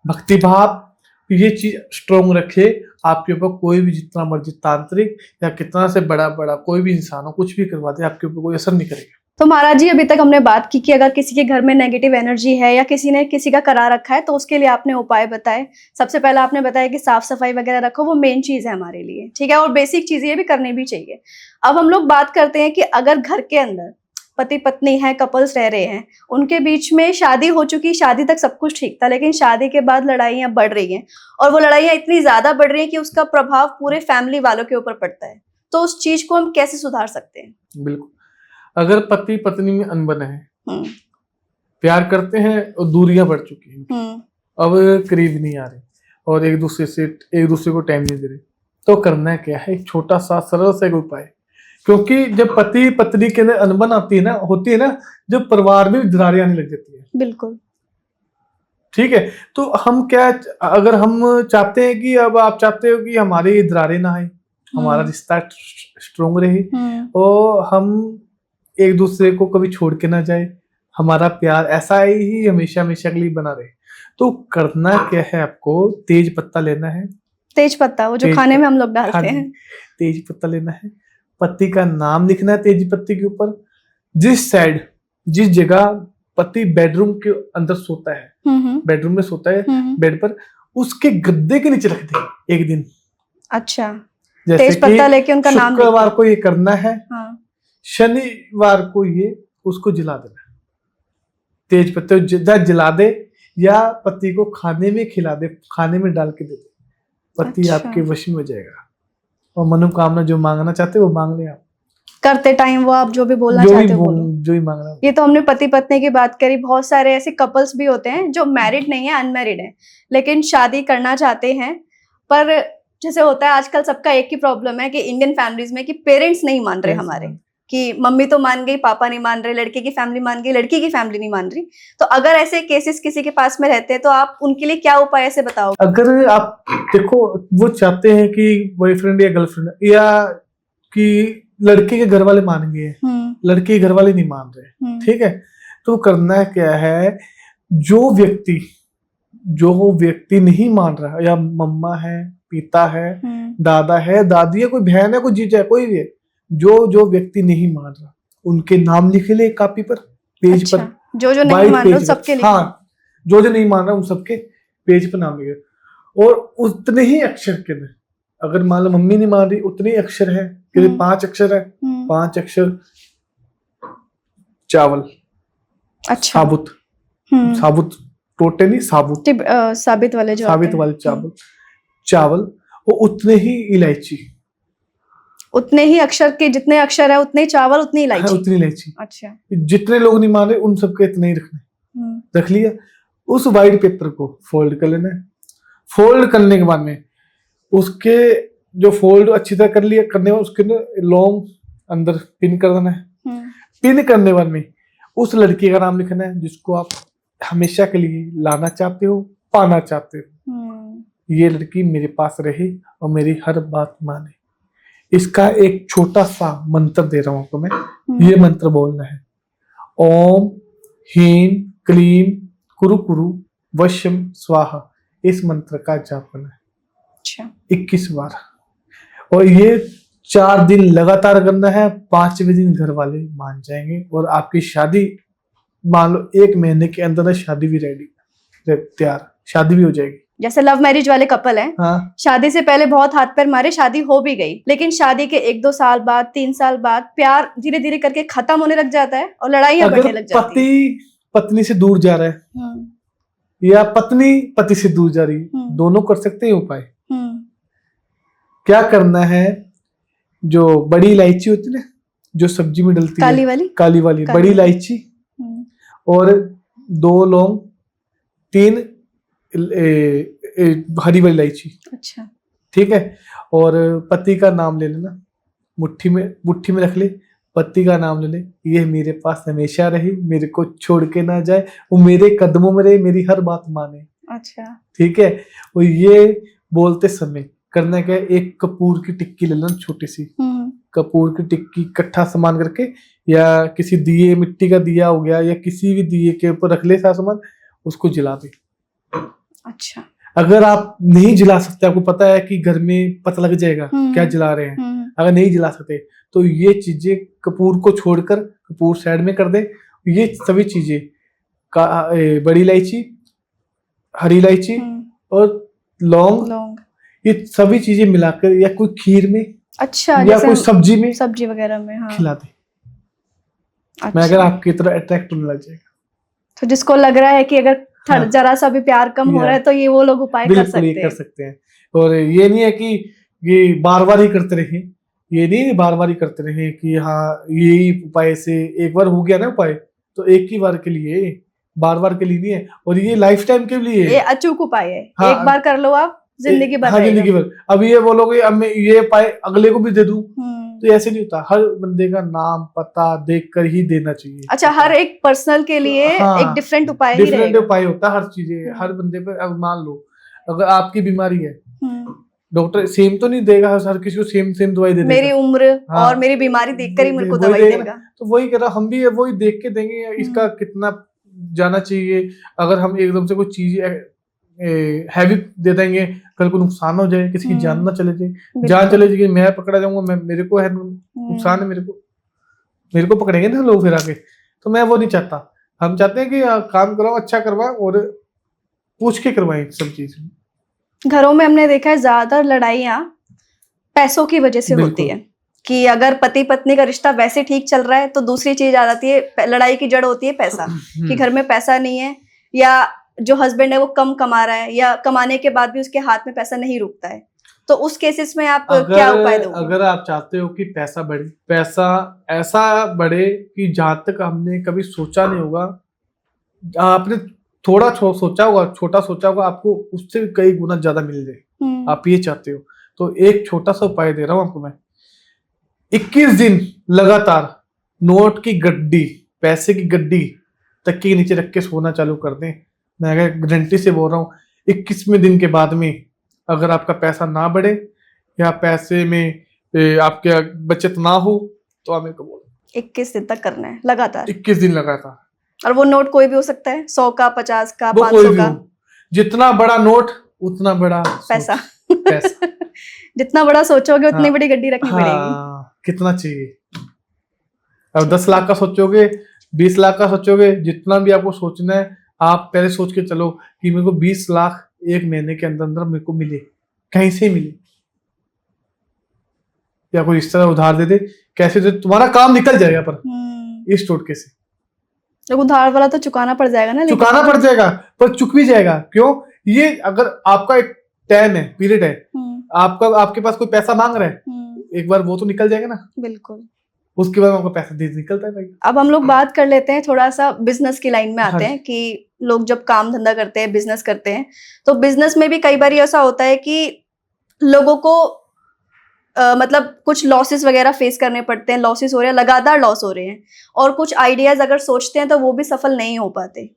B: भक्ति भाव, ये चीज स्ट्रोंग रखे। आपके ऊपर कोई भी जितना मर्जी तांत्रिक या कितना से बड़ा बड़ा कोई भी इंसान हो, कुछ भी करवा दे, आपके ऊपर कोई असर नहीं करेगा।
A: तो महाराज जी, अभी तक हमने बात की कि अगर किसी के घर में नेगेटिव एनर्जी है या किसी ने किसी का करा रखा है तो उसके लिए आपने उपाय बताए। सबसे पहला आपने बताया कि साफ सफाई वगैरह रखो, वो मेन चीज है हमारे लिए, ठीक है, और बेसिक चीजें ये भी करनी भी चाहिए। अब हम लोग बात करते हैं कि अगर घर के अंदर पति पत्नी है, कपल्स रह रहे हैं, उनके बीच में शादी हो चुकी, शादी तक सब कुछ ठीक था, लेकिन शादी के बाद लड़ाइयां बढ़ रही हैं, और वो लड़ाइयां इतनी ज्यादा बढ़ रही हैं कि उसका प्रभाव पूरे फैमिली वालों के ऊपर पड़ता है। तो उस चीज को हम कैसे सुधार सकते हैं?
B: बिल्कुल, अगर पति पत्नी में अनबन है, प्यार करते हैं और दूरियां बढ़ चुकी हैं, अब करीब नहीं आ रहे और एक दूसरे को टाइम नहीं दे रहे, तो करना क्या है? एक छोटा सा सरल सा उपाय। क्योंकि जब पति पत्नी के अंदर अनबन होती है ना, जब परिवार में दरारें आने लग जाती है।
A: बिल्कुल,
B: ठीक है। तो हम क्या, अगर हम चाहते हैं कि अब आप चाहते हो कि हमारी दरारें ना आए, हमारा रिश्ता स्ट्रोंग रहे और हम एक दूसरे को कभी छोड़ के ना जाए, हमारा प्यार ऐसा ही हमेशा हमेशा के लिए बना रहे, तो करना क्या है? आपको तेज पत्ता लेना है। तेज पत्ता, वो जो खाने में हम लोग डालते हैं। तेज पत्ता लेना है, पति का नाम लिखना है तेज पत्ती के ऊपर। जिस जगह पति बेडरूम के अंदर सोता है, बेडरूम में सोता है बेड पर, उसके गद्दे के नीचे रख दे एक दिन। अच्छा, जैसे तेज पत्ता लेके उनका नाम, शुक्रवार को ये करना है, शनिवार को ये उसको जला देना। तेज पत्ते जला दे या पति को खाने में खिला दे, खाने में डाल के दे दे, पति आपके वश में हो जाएगा और मनोकामना जो मांगना चाहते वो मांग ले। आप करते टाइम वो आप जो भी बोलना चाहते हो बोलो, जो ही मांगना। ये तो हमने पति पत्नी की बात करी। बहुत सारे ऐसे कपल्स भी होते हैं जो मैरिड नहीं है, अनमैरिड है, लेकिन शादी करना चाहते हैं, पर जैसे होता है आजकल सबका एक ही प्रॉब्लम है कि इंडियन फैमिलीज में कि पेरेंट्स नहीं मान रहे हमारे, कि मम्मी तो मान गई, पापा नहीं मान रहे, लड़के की फैमिली मान गई, लड़की की फैमिली नहीं मान रही। तो अगर ऐसे केसेस किसी के पास में रहते हैं तो आप उनके लिए क्या उपाय ऐसे बताओ? अगर आप देखो, वो चाहते हैं कि बॉयफ्रेंड या गर्लफ्रेंड, या कि लड़के के घर वाले मान गए, लड़के के घर वाले नहीं मान रहे, ठीक है, तो करना क्या है? जो व्यक्ति नहीं मान रहा, या मम्मा है, पिता है, दादा है, दादी है, कोई बहन है, कोई जीजा है, कोई भी है, जो व्यक्ति नहीं मान रहा, उनके नाम लिखे ले कापी पर, पेज पर, जो नहीं मान रहा सबके लिखे। हाँ, जो नहीं मान रहा उन सबके पेज पर नाम लिखे, और उतने ही अक्षर के अंदर, अगर मान लो मम्मी नहीं मान रही, उतने ही अक्षर है, 5 अक्षर है, 5 अक्षर चावल, अच्छा, साबुत टोटे नहीं, साबित वाले चावल, और उतने ही इलायची, उतने ही अक्षर के, जितने अक्षर है उतने ही चावल, उतनी इलायची। हाँ, उतनी इलायची। अच्छा, जितने लोग नहीं मान रहे उन सबके इतने ही रखने। रख लिया, उस वाइट पेपर को फोल्ड कर लेना है। फोल्ड करने के बाद में उसके जो फोल्ड अच्छी तरह कर लिया, करने में उसके लॉन्ग अंदर पिन कर देना है। पिन करने बाद में उस लड़की का नाम लिखना है जिसको आप हमेशा के लिए लाना चाहते हो, पाना चाहते हो। ये लड़की मेरे पास रहे और मेरी हर बात माने। इसका एक छोटा सा मंत्र दे रहा हूं आपको मैं। ये मंत्र बोलना है, ओम ह्रीं क्लीं कुरु कुरु वश्यम स्वाहा। इस मंत्र का जाप करना है 21 बार, और ये 4 दिन लगातार करना है। 5वें दिन घर वाले मान जाएंगे और आपकी शादी, मान लो 1 महीने के अंदर शादी भी रेडी, तैयार, शादी भी हो जाएगी। जैसे लव मैरिज वाले कपल हैं, हाँ, शादी से पहले बहुत हाथ पैर मारे, शादी हो भी गई, लेकिन शादी के 1-2 साल बाद, 3 साल बाद प्यार धीरे धीरे करके खत्म होने लग जाता है और लड़ाइयां बढ़ने लग जाती है। पति पत्नी से दूर जा रहा है या पत्नी पति से दूर जा रही, दोनों कर सकते हैं उपाय। क्या करना है? जो बड़ी इलायची होती है ना, जो सब्जी में डलती है, काली वाली बड़ी इलायची, और 2 लौंग, 3 हरी वाली इलायची, अच्छा, ठीक है, और पति का नाम ले लेना, मुट्ठी में रख ले, पति का नाम ले ले, ये मेरे पास हमेशा रहे, मेरे को छोड़ के ना जाए, वो मेरे कदमों में रहे, मेरी हर बात माने।
A: अच्छा।
B: ठीक है। वो ये बोलते समय करना क्या है, एक कपूर की टिक्की ले लेना छोटी सी, कपूर की टिक्की इकट्ठा सामान करके, या किसी दिए, मिट्टी का दिया हो गया, या किसी भी दिए के ऊपर रख ले सारा सामान, उसको जला दे।
A: अच्छा।
B: अगर आप नहीं जला सकते, आपको पता है कि घर में पता लग जाएगा क्या जला रहे हैं, अगर नहीं जला सकते तो ये चीजें कपूर को छोड़कर कपूर साइड में कर दे। ये सभी चीजें बड़ी इलायची, हरी इलायची और लौंग, ये सभी चीजें मिलाकर या कोई खीर में,
A: अच्छा,
B: या कोई सब्जी में,
A: सब्जी वगैरह में, हाँ,
B: खिला दे।
A: अच्छा।
B: मैं अगर आपकी तरह अट्रैक्ट होने लग जाएगा।
A: तो जिसको लग रहा है कि अगर जरा सा भी प्यार कम हो रहा है तो ये वो लोग उपाय कर सकते हैं।
B: और ये नहीं है कि ये बार बार ही करते रहे, ये नहीं बार बार ही करते रहे कि हाँ यही उपाय से एक बार हो गया ना उपाय, तो एक ही बार के लिए, बार बार के लिए नहीं है, और ये लाइफ टाइम के लिए है,
A: ये अचूक उपाय है।
B: हाँ,
A: एक बार कर लो आप, जिंदगी भर।
B: हाँ, जिंदगी भर। अब ये बोलोगे अब मैं ये उपाय अगले को भी दे दूं, तो ऐसे नहीं होता। हर बंदे का नाम पता देख कर ही देना चाहिए।
A: अच्छा, हर एक पर्सनल के लिए एक डिफरेंट उपाय ही रहेगा।
B: डिफरेंट उपाय होता है हर चीजें, हर बंदे पे। अब मान लो अगर आपकी बीमारी है, डॉक्टर सेम तो नहीं देगा हर किसी को सेम दवाई दे देगा।
A: मेरी उम्र और मेरी बीमारी देखकर ही मेरे को दवाई देगा।
B: तो वही कह रहा, हम भी वही देख के देंगे इसका कितना जाना चाहिए। अगर हम एकदम से कोई चीज हैवी दे देंगे, कल को नुकसान हो जाए, किसी की जान ना चले जाए, जान चले जाएगी, मैं पकड़ा जाऊंगा, मेरे को है नुकसान है, मेरे को पकड़ेंगे ना लोग फिर आके। तो मैं वो नहीं चाहता। हम चाहते हैं कि काम करवाओ, अच्छा करवाओ और पूछ के करवाएं सब चीज।
A: घरों में हमने देखा है ज्यादातर लड़ाइयाँ पैसों की वजह से होती है, कि अगर पति पत्नी का रिश्ता वैसे ठीक चल रहा है तो दूसरी चीज आ जाती है, लड़ाई की जड़ होती है पैसा, कि घर में पैसा नहीं है, या जो हस्बैंड है वो कम कमा रहा है, या कमाने के बाद भी उसके हाथ में पैसा नहीं रुकता है, तो उस केसेस में आप क्या उपाय दोगे?
B: अगर आप चाहते हो कि पैसा बढ़े, पैसा ऐसा बढ़े कि जहां तक हमने कभी सोचा नहीं होगा, आपने थोड़ा सोचा होगा, छोटा सोचा होगा, आपको उससे कई गुना ज्यादा मिल जाए, आप ये चाहते हो, तो एक छोटा सा उपाय दे रहा हूं आपको मैं। 21 दिन लगातार नोट की गड्डी, पैसे की गड्डी तकिए के नीचे रख के सोना चालू कर दें। मैं गारंटी से बोल रहा हूँ 21वें दिन के बाद में अगर आपका पैसा ना बढ़े या पैसे में आपके बचत ना हो, तो आप मेरे को बोलो।
A: 21 दिन तक करना है लगातार,
B: 21 दिन लगातार।
A: और वो नोट कोई भी हो सकता है, 100 का, 50 का, 500 का,
B: जितना बड़ा नोट उतना बड़ा
A: पैसा।
B: पैसा
A: जितना बड़ा सोचोगे उतनी बड़ी गड्डी रखनी पड़ेगी।
B: कितना चाहिए? अब 10 लाख का सोचोगे, 20 लाख का सोचोगे, जितना भी आपको सोचना है, आप पहले सोच के चलो कि मेरे को 20 लाख एक महीने के अंदर अंदर मेरे को मिले, कहीं से मिले, या कोई इस तरह उधार दे दे, कैसे दे, तुम्हारा काम निकल जाएगा। पर इस टोटके से
A: उधार वाला तो चुकाना पड़ जाएगा ना,
B: चुकाना पड़ जाएगा, पर चुक भी जाएगा। क्यों? ये अगर आपका एक टाइम है, पीरियड है, आपके पास कोई पैसा मांग रहा है, एक बार वो तो निकल जाएगा ना। बिल्कुल। उसके बाद आपका पैसा निकलता है भाई।
A: अब हम लोग बात कर लेते हैं, थोड़ा सा बिजनेस की लाइन में आते हैं, कि लोग जब काम धंधा करते हैं, बिजनेस करते हैं, तो बिजनेस में भी कई बार ऐसा होता है कि लोगों को मतलब कुछ लॉसेस वगैरह फेस करने पड़ते हैं, लॉसेस हो रहे हैं, लगातार लॉस हो रहे हैं, और कुछ आइडियाज अगर सोचते हैं तो वो भी सफल नहीं हो पाते।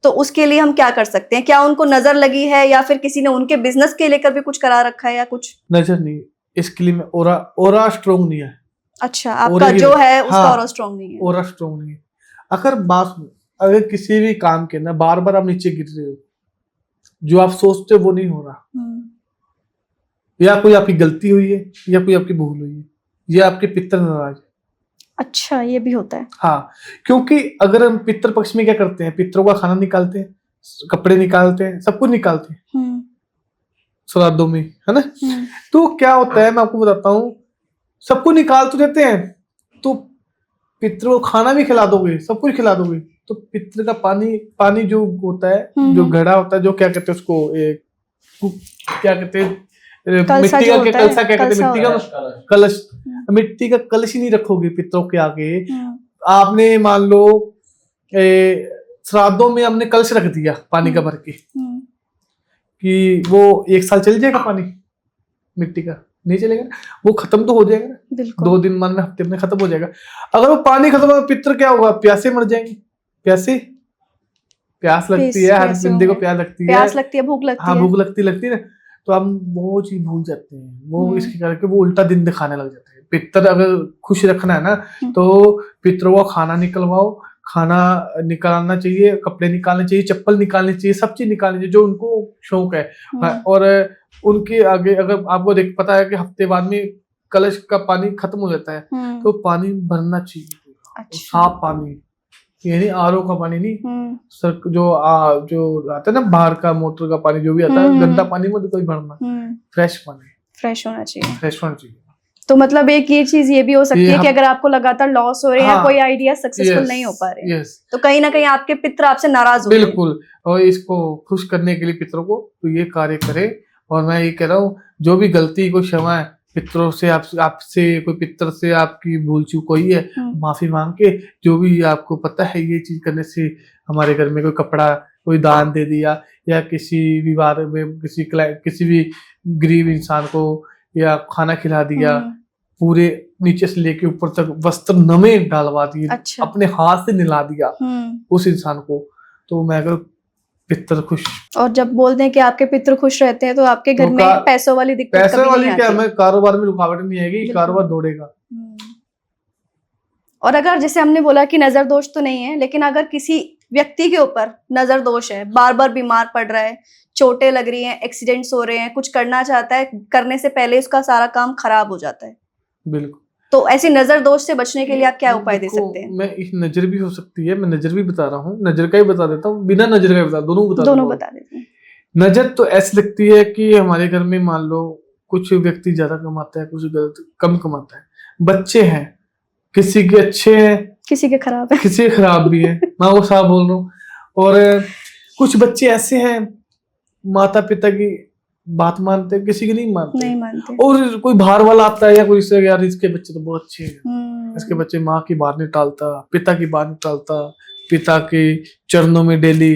A: तो उसके लिए हम क्या कर सकते हैं? क्या उनको नजर लगी है, या फिर किसी ने उनके बिजनेस के लेकर भी कुछ करा रखा है, या कुछ?
B: नजर नहीं, इसके लिए ओरा स्ट्रॉन्ग नहीं है।
A: अच्छा, आपका जो है उसका ओरा स्ट्रॉन्ग नहीं है। ओरा
B: स्ट्रॉन्ग नहीं है। अगर किसी भी काम के ना बार बार आप नीचे गिर रहे हो, जो आप सोचते हो वो नहीं हो रहा, या कोई आपकी गलती हुई है, या कोई आपकी भूल हुई है, या आपके पितर नाराज।
A: अच्छा, ये भी होता है।
B: हाँ, क्योंकि अगर हम पितर पक्ष में क्या करते हैं, पितरों का खाना निकालते हैं, कपड़े निकालते हैं, सब कुछ निकालते हैं श्राद्धों में, है ना। तो क्या होता है, मैं आपको बताता हूँ, सबको निकाल तो देते हैं, तो पितरों को खाना भी खिला दोगे, सब कुछ खिला दोगे, तो पितर का पानी जो होता है, जो घड़ा होता है, जो क्या कहते हैं उसको, क्या कहते हैं, मिट्टी का कलसा, क्या कहते हैं, मिट्टी का कलश, मिट्टी का कलश ही नहीं रखोगे पितरों के आगे। आपने मान लो श्राद्धों में हमने कलश रख दिया पानी का भर के, कि वो 1 साल चल जाएगा पानी मिट्टी का? नहीं चलेगा ना, वो खत्म तो हो जाएगा ना,
A: बिल्कुल
B: 2 दिन में हफ्ते में खत्म हो जाएगा। अगर वो पानी खत्म हो, पितर क्या होगा, प्यासे मर जाएंगे। प्यासे, प्यास लगती है, हर
A: प्यासे
B: बंदे को
A: होंगे।
B: प्यास लगती है,
A: प्यास लगती है, भूख लगती
B: हाँ
A: है।
B: भूख लगती है ना, तो हम वो चीज भूल जाते हैं, वो इसके करके वो उल्टा दिन दिखाने लग जाते हैं। पितर अगर खुश रखना है ना, तो पितरों को खाना निकलवाओ, खाना निकालना चाहिए, कपड़े निकालने चाहिए, चप्पल निकालनी चाहिए, सब चीज निकालनी चाहिए जो उनको शौक है। और उनके आगे अगर आपको पता है कि हफ्ते बाद में कलश का पानी खत्म हो जाता है, तो पानी भरना चाहिए।
A: अच्छा।
B: साफ पानी, ये नहीं आरओ का पानी नहीं, सर जो आता है ना बाहर का मोटर का पानी जो भी आता है, गंदा पानी में कोई भरना, फ्रेश पानी,
A: फ्रेश होना चाहिए,
B: फ्रेश होना चाहिए।
A: तो मतलब एक ये चीज ये भी हो सकती है कि अगर आपको लगातार लॉस हो रहे हैं, कोई आइडिया सक्सेसफुल नहीं हो पा रहे हैं, तो कहीं ना कहीं आपके पितर आपसे नाराज हो रहे हैं।
B: बिल्कुल, और इसको खुश करने के लिए पितरों को तो ये कार्य करे। और मैं ये कह रहा हूँ, जो भी गलती को क्षमा है पितरों से, आपसे कोई पितर से आपकी भूल चूक हुई है, माफी मांग के, जो भी आपको पता है ये चीज करने से हमारे घर में कोई कपड़ा कोई दान दे दिया, या किसी भी बार में किसी भी गरीब इंसान को या खाना खिला दिया, पूरे नीचे से लेके ऊपर तक वस्त्र नमे डालवा दिए,
A: अच्छा।
B: अपने हाथ से निला दिया उस इंसान को, तो मैं अगर पितर खुश।
A: और जब बोलते हैं कि आपके पितर खुश रहते हैं, तो आपके घर में पैसों वाली दिक्कत कभी नहीं आती?
B: पैसों वाली क्या, मैं कारोबार में रुकावट नहीं आएगी, कारोबार दौड़ेगा।
A: और अगर जैसे हमने बोला कि नजर दोष तो नहीं है, लेकिन अगर किसी व्यक्ति के ऊपर नजर दोष है, बार बार बीमार पड़ रहा है, चोटें लग रही हैं, एक्सीडेंट्स हो रहे हैं, कुछ करना चाहता है, करने से पहले उसका सारा काम खराब हो जाता है,
B: बिल्कुल,
A: तो ऐसी नजर दोष से बचने के लिए आप क्या उपाय दे सकते हैं?
B: मैं एक नजर भी हो सकती है, मैं नजर भी बता रहा हूँ, नजर का ही बता देता हूँ, बिना नजर का बता, दोनों बता
A: देते हैं।
B: नजर तो ऐसी लगती है कि हमारे घर में मान लो कुछ व्यक्ति ज्यादा कमाता है, कुछ कम कमाता है, बच्चे हैं, किसी के अच्छे हैं,
A: किसी के खराब है,
B: किसी के खराब भी है, मैं वो साफ बोल रहा हूँ। और कुछ बच्चे ऐसे हैं माता पिता की बात मानते, किसी की नहीं मानते। और कोई बाहर वाला आता है या कोई इससे, यार इसके बच्चे तो बहुत अच्छे हैं, इसके बच्चे माँ की बात नहीं टालता, पिता की बात नहीं टालता, पिता के चरणों में डेली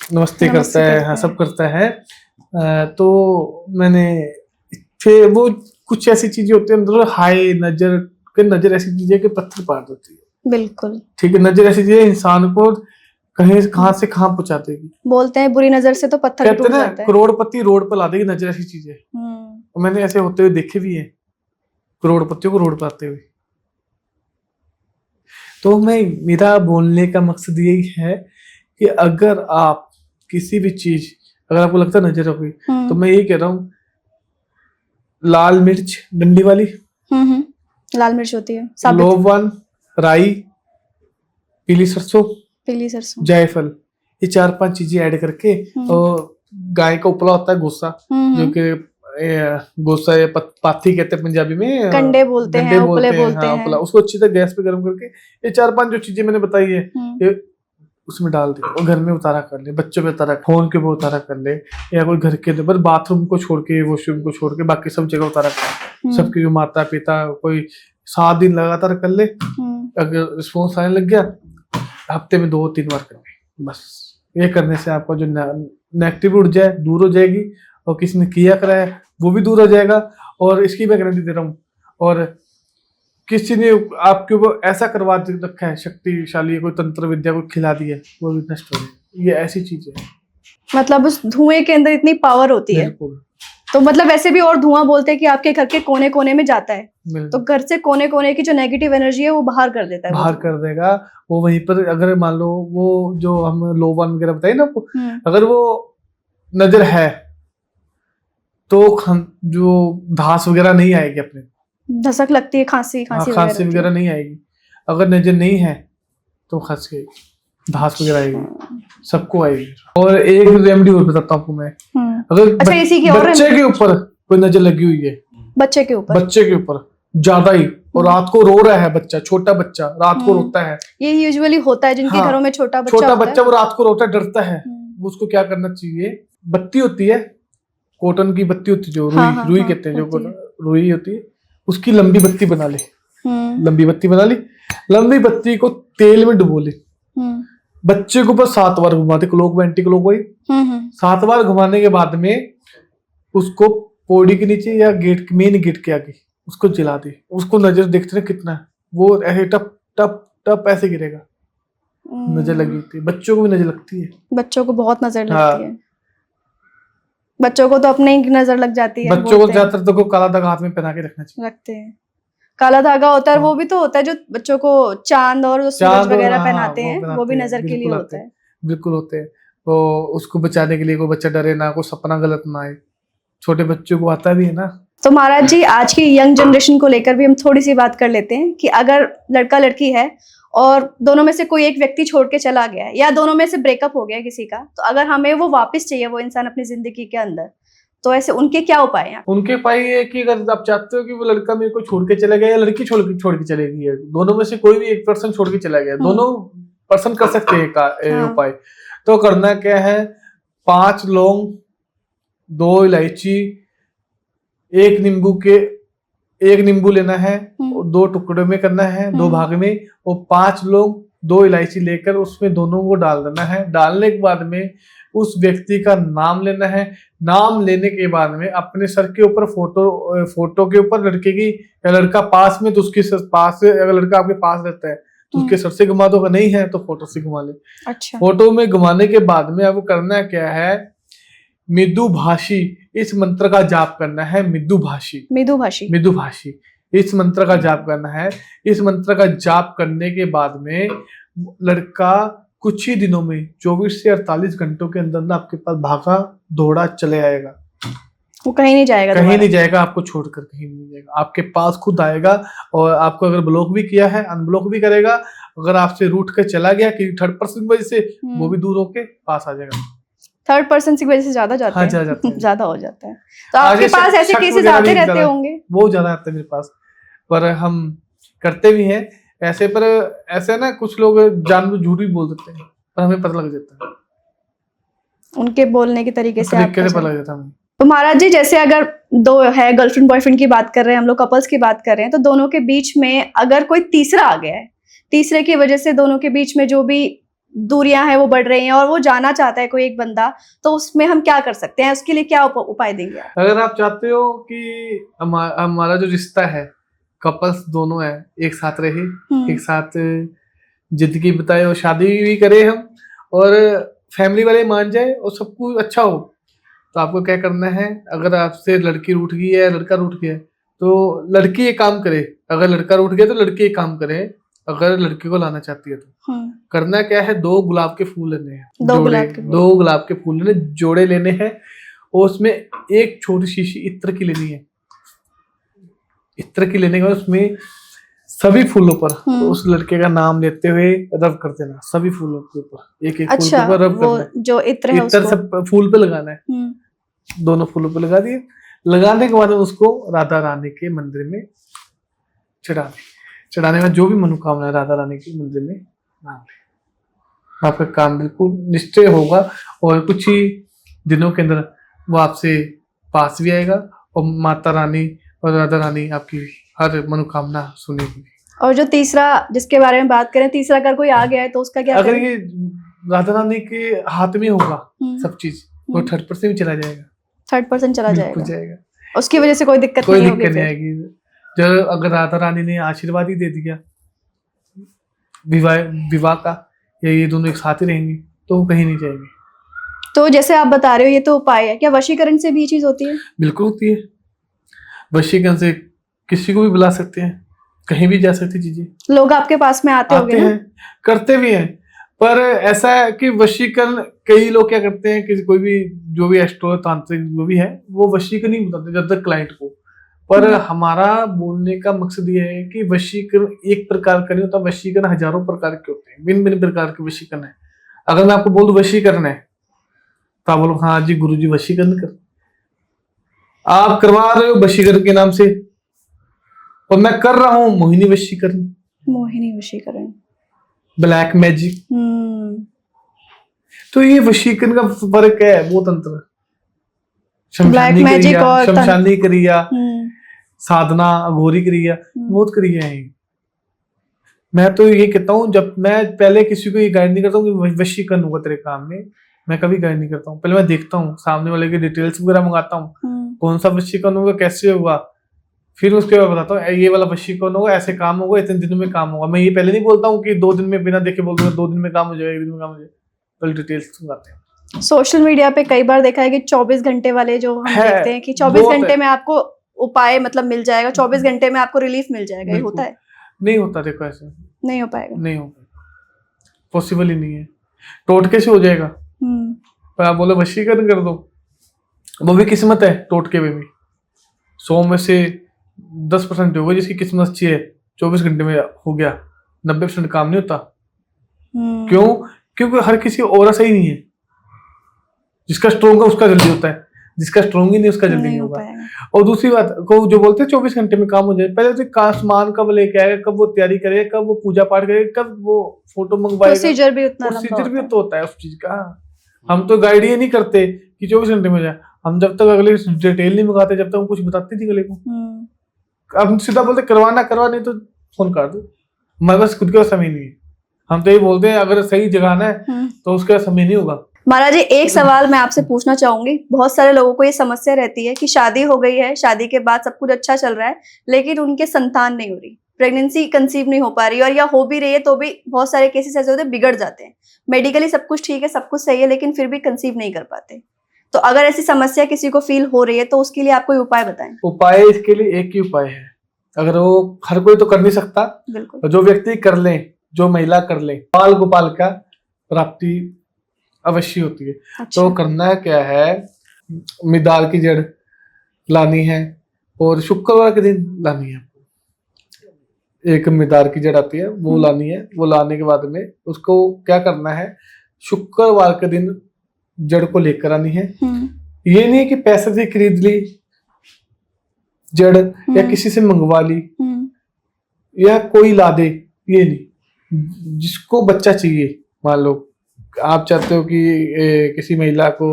B: नमस्ते करता है, हाँ सब करता है। तो मैंने फिर वो कुछ ऐसी चीजें होती है अंदर, हाय नजर ऐसी चीज है कि पत्थर पार देती है।
A: बिल्कुल ठीक
B: है, नजर ऐसी चीज है इंसान को कहीं कहां से कहां पहुंचा देगी।
A: बोलते हैं बुरी नजर से तो पत्थर टूट जाता है,
B: करोड़पति रोड पर ला देगी, नजर ऐसी चीज है। तो मैंने ऐसे होते हुए देखे भी है, करोड़पतियों को रोड पर आते हुए। तो मेरा बोलने का मकसद यही है कि अगर आप किसी भी चीज, अगर आपको लगता है नजर होगी, तो मैं यही कह रहा हूँ, लाल मिर्च डंडी वाली,
A: लाल मिर्च होती है,
B: लौंग, राई, पीली सरसों, जायफल, ये 4-5 चीजें ऐड करके, और गाय का उपला होता है गोसा, जो कि गोसा या पाथी कहते हैं पंजाबी में,
A: कंडे बोलते हैं, उपले बोलते हैं,
B: उपला, उसको अच्छी तरह गैस पे गर्म करके ये 4-5 जो चीजें मैंने बताई है, ये उसमें डाल दे और घर में उतारा कर ले, बच्चों पे उतारा, फोन के ऊपर उतारा कर ले, या कोई घर के बस बाथरूम को छोड़ के, वॉशरूम को छोड़ के बाकी सब जगह उतारा कर, सबकी जो माता पिता कोई 7 दिन लगातार कर ले, अगर रिस्पॉन्स आने लग गया, हफ्ते में 2-3 बार करना, बस ये करने से आपका जो नेगेटिव ऊर्जा है दूर हो जाएगी, और किसी ने किया करा है वो भी दूर हो जाएगा। और इसकी मैं गारंटी दे रहा हूँ, और किसी ने आपके ऊपर ऐसा करवा रखा है, शक्तिशाली कोई तंत्र विद्या को खिला दी है, वो भी नष्ट हो जाए। ये ऐसी चीज है,
A: मतलब उस धुएं के अंदर इतनी पावर होती है। तो मतलब वैसे भी और धुआं बोलते हैं कि आपके घर के कोने कोने में जाता है, तो घर से कोने कोने की जो नेगेटिव एनर्जी है वो बाहर कर देता है,
B: बाहर कर देगा वो। वहीं पर अगर मान लो वो जो हम लोबान वगैरह बताइए ना, अगर वो नजर है तो जो धास वगैरह नहीं आएगी, अपने
A: धसक लगती है, खांसी
B: वगैरह नहीं आएगी। अगर नजर नहीं है तो खस गई, धास वगैरह आएगी, सबको आएगी। और एक रेमेडी और बताता हूँ आपको मैं, अगर बच्चे के ऊपर कोई नजर लगी हुई है, बच्चे के ऊपर ज्यादा ही, और रात को रो रहा है बच्चा, छोटा बच्चा रात को रोता है,
A: ये यूजुअली होता है जिनके घरों में छोटा
B: बच्चा वो रात को रोता है, डरता है, उसको क्या करना चाहिए, बत्ती होती है, कॉटन की बत्ती होती है, जो रुई कहते हैं, जो रुई होती है, उसकी लंबी बत्ती बना ले, लंबी बत्ती को तेल में डुबो ले, बच्चे को बस 7 बार घुमाते, क्लॉक 20 क्लॉक 7 बार घुमाने के बाद में उसको पौड़ी के नीचे या गेट मेन गेट के आगे उसको जला दे, उसको नजर देखते ना कितना है, वो ऐसे टप टप टप ऐसे गिरेगा, नजर लगी होती है। बच्चों को भी नजर लगती है,
A: बच्चों को बहुत नजर लगती है। बच्चों को तो अपने ही नजर लग जाती है।
B: बच्चों को ज्यादातर तो काला धागा हाथ में पहना के रखना चाहिए।
A: रखते हैं, काला धागा होता है, वो भी तो होता है जो बच्चों को चांद और सूरज वगैरह पहनाते हैं, वो भी नजर के लिए होता है।
B: बिल्कुल होते हैं, तो उसको बचाने के लिए कोई बच्चा डरे ना, कोई सपना गलत ना आए, छोटे बच्चों को आता भी है ना।
A: तो महाराज जी, आज की यंग जनरेशन को लेकर भी हम थोड़ी सी बात कर लेते हैं कि अगर लड़का लड़की है और दोनों में से कोई एक व्यक्ति छोड़ के चला गया है या दोनों में से ब्रेकअप हो गया किसी का, तो अगर हमें वो वापस चाहिए वो इंसान अपनी जिंदगी के अंदर, तो ऐसे उनके क्या उपाय हैं?
B: उनके उपाय ये है कि अगर आप चाहते हो कि वो लड़का मेरे को छोड़ के चला गया या लड़की छोड़ के चलेगी है, दोनों में से कोई भी एक पर्सन छोड़ के चला गया, दोनों पर्सन कर सकते हैं उपाय। तो करना क्या है, 5 लौंग, 2 इलायची, एक नींबू लेना है, 2 टुकड़े में करना है, 2 भाग में, और 5 लौंग 2 इलायची लेकर उसमें दोनों को डाल देना है। डालने के बाद में उस व्यक्ति का नाम लेना है। नाम लेने के बाद में अपने सर के ऊपर फोटो के ऊपर लड़के की, या लड़का पास में तो उसके पास से, अगर लड़का आपके पास रहता है तो उसके सर से घुमा दो, अगर नहीं है तो फोटो से घुमा ले।
A: अच्छा।
B: फोटो में घुमाने के बाद में आपको करना क्या है, मृदुभाषी इस मंत्र का जाप करना है। मृदुभाषी इस मंत्र का जाप करना है। इस मंत्र का जाप करने के बाद में लड़का कुछ ही दिनों में 24 से 48 घंटों के अंदर आपके पास भागा दौड़ा चले आएगा।
A: वो कहीं नहीं जाएगा,
B: आपको छोड़कर कहीं नहीं जाएगा, आपके पास खुद आएगा। और आपको अगर ब्लॉक भी किया है, अनब्लॉक भी करेगा। अगर आपसे रूठ कर चला गया कि 3rd पर्सन की वजह से, वो भी दूर होके पास आ जाएगा।
A: 3rd पर्सन की वजह से ज्यादा जाता है, ज्यादा हो जाता है। तो आपके पास ऐसे केसेस आते रहते होंगे?
B: बहुत ज्यादा आते हैं मेरे पास, पर हम करते भी हैं ऐसे। पर ऐसे ना कुछ लोग जानबूझ झूठ भी बोल देते हैं, पर हमें पता लग जाता है
A: उनके बोलने के तरीके से
B: पता लग जाता है।
A: तो महाराज जी, जैसे अगर 2 है, गर्लफ्रेंड बॉयफ्रेंड की बात कर रहे हैं हम लोग, कपल्स की बात कर रहे हैं, तो दोनों के बीच में अगर कोई तीसरा आ गया है, तीसरे की वजह से दोनों के बीच में जो भी दूरियां हैं वो बढ़ रही हैं और वो जाना चाहता है कोई एक बंदा, तो उसमें हम क्या कर सकते हैं? उसके लिए क्या उपाय देंगे?
B: अगर आप चाहते हो कि हमारा जो रिश्ता है, कपल्स दोनों है, एक साथ रहे, एक साथ जिंदगी बिताए और शादी भी करे हम, और फैमिली वाले मान जाए और सब कुछ अच्छा हो, तो आपको क्या करना है, अगर आपसे लड़की रूठ गई है, लड़का रूठ गया है, तो लड़की एक काम करे। अगर लड़का रूठ गया तो लड़की एक काम करे, अगर लड़की को लाना चाहती है तो करना क्या है, 2 गुलाब के फूल लेने हैं, 2 गुलाब के फूल लेने, जोड़े लेने हैं, और उसमें एक छोटी शीशी इत्र की लेनी है। इत्र की लेने के बाद उसमें सभी फूलों पर उस लड़के का नाम लेते हुए रब कर देना, सभी फूलों के ऊपर एक फूल के ऊपर रब करना।
A: जो इत्र है
B: इत्र सब फूल पे लगाना है, दोनों फूलों पे लगा दिए। लगाने के बाद उसको राधा रानी के मंदिर में चढ़ाने में जो भी मनोकामना है राधा रानी के मंदिर में मांग ले, आपका काम बिल्कुल निश्चय होगा। और कुछ ही दिनों के अंदर वो आपसे पास भी आएगा, और माता रानी और राधा रानी आपकी हर मनोकामना सुनेगी।
A: और जो तीसरा जिसके बारे में बात करें, तीसरा अगर कोई आ गया है तो उसका क्या?
B: अगर ये राधा रानी के हाथ में होगा सब चीज, वो 3rd पर्सन भी चला जाएगा।
A: 3rd पर्सन चला
B: जाएगा,
A: उसकी वजह से कोई दिक्कत नहीं
B: आएगी। जब अगर राधा रानी ने आशीर्वाद ही दे दिया विवाह का, या ये दोनों एक साथ ही रहेंगे, तो वो कहीं नहीं जाएंगे।
A: तो जैसे आप बता रहे हो ये तो उपाय है, क्या वशीकरण से भी ये चीज होती है?
B: बिल्कुल होती है। वशीकरण से किसी को भी बुला सकते हैं, कहीं भी जा सकती चीजें।
A: लोग आपके पास में आते
B: हैं, करते भी हैं। पर ऐसा है कि वशीकरण कई लोग क्या करते हैं कि कोई भी जो भी एस्ट्रो तांत्रिक जो भी है, वो वशीकरण नहीं बताते जब तक क्लाइंट को। पर हमारा बोलने का मकसद ये है कि वशीकरण एक प्रकार का नहीं होता, वशीकरण हजारों प्रकार के होते हैं, भिन्न भिन्न प्रकार के वशीकरण है। अगर मैं आपको बोल दूं वशीकरण है, तो आप बोलो हाँ जी गुरुजी वशीकरण कर, आप करवा रहे हो वशीकरण के नाम से, और मैं कर रहा हूं मोहिनी वशीकरण, ब्लैक मैजिक। तो ये वशीकरण का फर्क है, वो तंत्र, शमशानी क्रिया, साधना, अघोरी क्रिया, बहुत क्रिया है। मैं तो ये कहता हूँ, जब मैं पहले किसी को ये गाइड नहीं करता हूँ कि वशीकरण होगा तेरे काम में, मैं कभी गाइड नहीं करता हूँ। पहले मैं देखता हूँ, सामने वाले की डिटेल्स वगैरह मंगाता हूँ, कौन सा वशीकरण हुआ, कैसे हुआ, फिर उसके बाद बताता हूँ ये वाला वशीकरण होगा, ऐसे काम होगा, इतने दिनों में काम होगा। मैं ये पहले नहीं बोलता हूँ कि 2 दिन में बिना देखे बोल दूंगा 2 दिन में काम हो जाएगा, 1 दिन में काम हो जाएगा, पहले डिटेल्स बताते हैं।
A: सोशल मीडिया पे कई बार देखा है कि 24 घंटे वाले जो हम देखते हैं कि 24 घंटे में आपको उपाय मतलब मिल जाएगा, 24 घंटे में आपको रिलीफ मिल जाएगा, ये होता है?
B: नहीं होता, देखो ऐसे
A: नहीं हो पाएगा,
B: नहीं हो पाएगा, पॉसिबल ही नहीं है। टोटके से हो जाएगा, पर आप बोलो वशीकरण कर दो, वो भी किस्मत है। टोटके में भी 100 में से 10% होगा जिसकी किस्मत अच्छी है, 24 घंटे में हो गया। 90% काम नहीं होता। क्यों? क्योंकि हर किसी ऑरा सही नहीं है। जिसका स्ट्रोंग है उसका जल्दी होता है, जिसका स्ट्रोंग ही नहीं उसका जल्दी नहीं होगा। और दूसरी बात को जो बोलते हैं 24 घंटे में काम हो जाए, पहले तो आसमान कब लेके आएगा, कब वो तैयारी करेगा, कब वो पूजा पाठ करेगा, कब वो फोटो मंगवाएगा,
A: प्रोसीजर भी उतना
B: प्रोसीजर भी तो होता है उस चीज का। हम तो गाइड ये नहीं करते कि 24 घंटे में जाए। हम जब तक अगले डिटेल नहीं मंगाते, जब तक हम कुछ बताते नहीं अगले को। हम सीधा बोलते करवाना करवा, नहीं तो फोन कर दो, हमारे पास खुद का समय नहीं है। हम तो ये बोलते हैं अगर सही जगाना है तो उसका समय नहीं होगा।
A: महाराज जी, एक सवाल मैं आपसे पूछना चाहूंगी। बहुत सारे लोगों को ये समस्या रहती है कि शादी हो गई है, शादी के बाद सब कुछ अच्छा चल रहा है, लेकिन उनके संतान नहीं हो रही, प्रेगनेंसी कंसीव नहीं हो पा रही, और या हो भी रही है तो भी बहुत सारे केसेस ऐसे होते हैं बिगड़ जाते हैं। मेडिकली सब कुछ ठीक है, सब कुछ सही है, लेकिन फिर भी कंसीव नहीं कर पाते। तो अगर ऐसी समस्या किसी को फील हो रही है तो उसके लिए आप कोई उपाय बताएं।
B: उपाय इसके लिए एक ही उपाय है, अगर वो हर कोई तो कर नहीं सकता, बिल्कुल जो व्यक्ति कर ले, जो महिला कर ले, बाल गोपाल का प्राप्ति अवश्य होती है। अच्छा। तो करना क्या है, मिदाल की जड़ लानी है और शुक्रवार के दिन लानी है। एक मिदार की जड़ आती है वो लानी है। वो लाने के बाद में उसको क्या करना है, शुक्रवार के दिन जड़ को लेकर आनी है। ये नहीं है कि पैसे से खरीद ली जड़ या किसी से मंगवा ली या कोई ला दे, ये नहीं। जिसको बच्चा चाहिए, मान लो आप चाहते हो कि किसी महिला को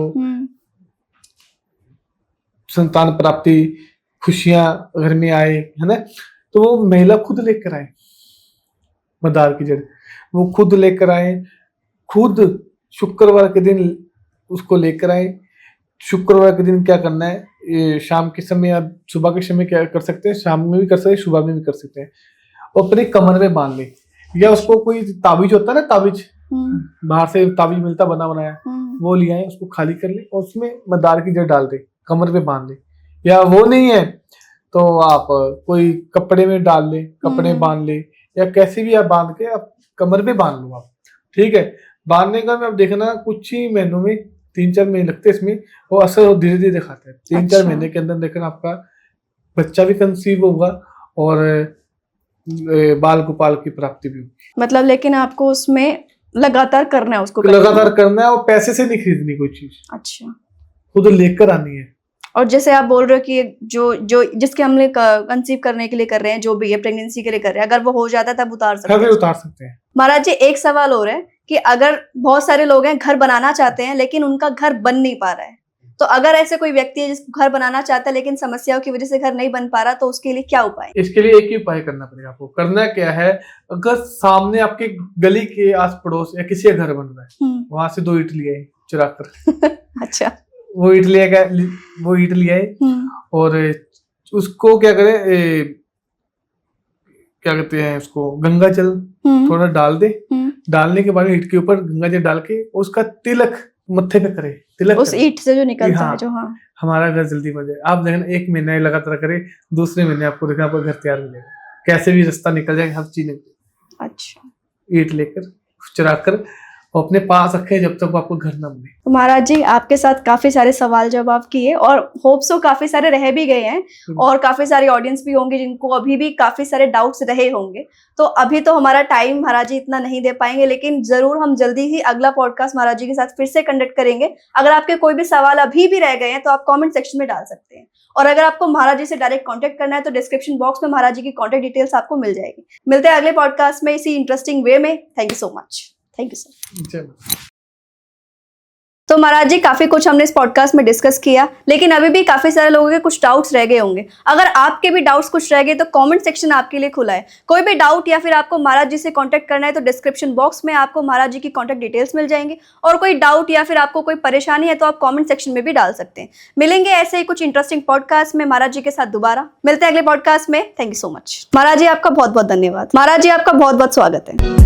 B: संतान प्राप्ति, खुशियां घर में आए, है ना, तो वो महिला खुद लेकर आए मदार की जड़, वो खुद लेकर आए, खुद शुक्रवार के दिन उसको लेकर आए। शुक्रवार के दिन क्या करना है, ये शाम के समय या सुबह के समय क्या कर सकते हैं, शाम में भी कर सकते हैं, सुबह में भी कर सकते हैं, और अपने कमर में बांध ले, या उसको कोई ताबीज होता है ना, ताबीज बाहर से ताबीज मिलता बना बनाया, वो ले आए, उसको खाली कर ले और उसमें मदार की जड़ डाल दे, कमर पे बांध ले। या वो नहीं है तो आप कोई कपड़े में डाल ले, कपड़े बांध ले, या कैसे भी आप बांध के आप कमर पे बांध लो आप, ठीक है। बांधने का में आप देखना कुछ ही महीनों में, 3-4 महीने लगते हैं इसमें, वो असर धीरे धीरे दिखाता है। 3-4 महीने के अंदर देखना आपका बच्चा भी कंसीव होगा और बाल गोपाल की प्राप्ति भी होगी। मतलब
A: लेकिन आपको उसमें लगातार करना है, उसको
B: लगातार करना है, और पैसे से नहीं खरीदनी कोई चीज।
A: अच्छा,
B: खुद लेकर आनी है।
A: और जैसे आप बोल रहे हो कि जो जिसके हमने कंसीव करने के लिए कर रहे हैं, जो भी है प्रेगनेंसी के लिए कर रहे हैं, अगर वो हो जाता है तब उतार सकते हैं। महाराज जी, एक सवाल और है कि अगर बहुत सारे लोग हैं घर बनाना चाहते हैं लेकिन उनका घर बन नहीं पा रहा है, तो अगर ऐसे कोई व्यक्ति है जिसको घर बनाना चाहता है लेकिन समस्याओं की वजह से घर नहीं बन पा रहा, तो उसके लिए क्या उपाय?
B: इसके लिए एक ही उपाय करना पड़ेगा आपको। करना क्या है, अगर सामने आपके गली के आस पड़ोस या किसी का घर बन रहा है, वहां से 2 ईंट लिए चुरा कर
A: अच्छा,
B: वो ईंट ले आए और उसको क्या करे, क्या कहते हैं उसको, गंगा जल थोड़ा डाल दे। डालने के बाद ईंट के ऊपर गंगा जल डाल के उसका तिलक मत्थे पे करे, तिलक
A: उस ईंट से जो निकलता है, जो
B: हमारा घर जल्दी बन जाए। आप देखना 1 महीना लगातार करे, दूसरे महीने आपको देखना आपका घर तैयार मिलेगा, कैसे भी रास्ता निकल जाएगा, हर चीज निकल।
A: अच्छा,
B: ईंट लेकर चुरा कर और अपने पास रखे जब तक आपको घर न मिले।
A: तो महाराज जी, आपके साथ काफी सारे सवाल जवाब किए और होप सो काफी सारे रह भी गए हैं, और काफी सारी ऑडियंस भी होंगे जिनको अभी भी काफी सारे डाउट्स रहे होंगे। तो अभी तो हमारा टाइम महाराज जी इतना नहीं दे पाएंगे, लेकिन जरूर हम जल्दी ही अगला पॉडकास्ट महाराज जी के साथ फिर से कंडक्ट करेंगे। अगर आपके कोई भी सवाल अभी भी रह गए हैं तो आप कॉमेंट सेक्शन में डाल सकते हैं, और अगर आपको महाराज जी से डायरेक्ट कांटेक्ट करना है तो डिस्क्रिप्शन बॉक्स में महाराज जी की कांटेक्ट डिटेल्स आपको मिल जाएगी। मिलते हैं अगले पॉडकास्ट में इसी इंटरेस्टिंग वे में। Thank you so much. Thank you sir. तो महाराज जी काफी कुछ हमने इस पॉडकास्ट में डिस्कस किया, लेकिन अभी भी काफी सारे लोगों के कुछ डाउट्स रह गए होंगे। अगर आपके भी डाउट्स कुछ रह गए तो कमेंट सेक्शन आपके लिए खुला है। कोई भी डाउट या फिर आपको महाराज जी से कांटेक्ट करना है तो डिस्क्रिप्शन बॉक्स में आपको महाराज जी की कांटेक्ट डिटेल्स मिल जाएंगी, और कोई डाउट या फिर आपको कोई परेशानी है तो आप कमेंट सेक्शन में भी डाल सकते हैं। मिलेंगे ऐसे ही कुछ इंटरेस्टिंग पॉडकास्ट में महाराज जी के साथ दोबारा। मिलते हैं अगले पॉडकास्ट में। Thank you so much. Maharaj ji आपका बहुत बहुत धन्यवाद। महाराज जी आपका बहुत बहुत स्वागत है।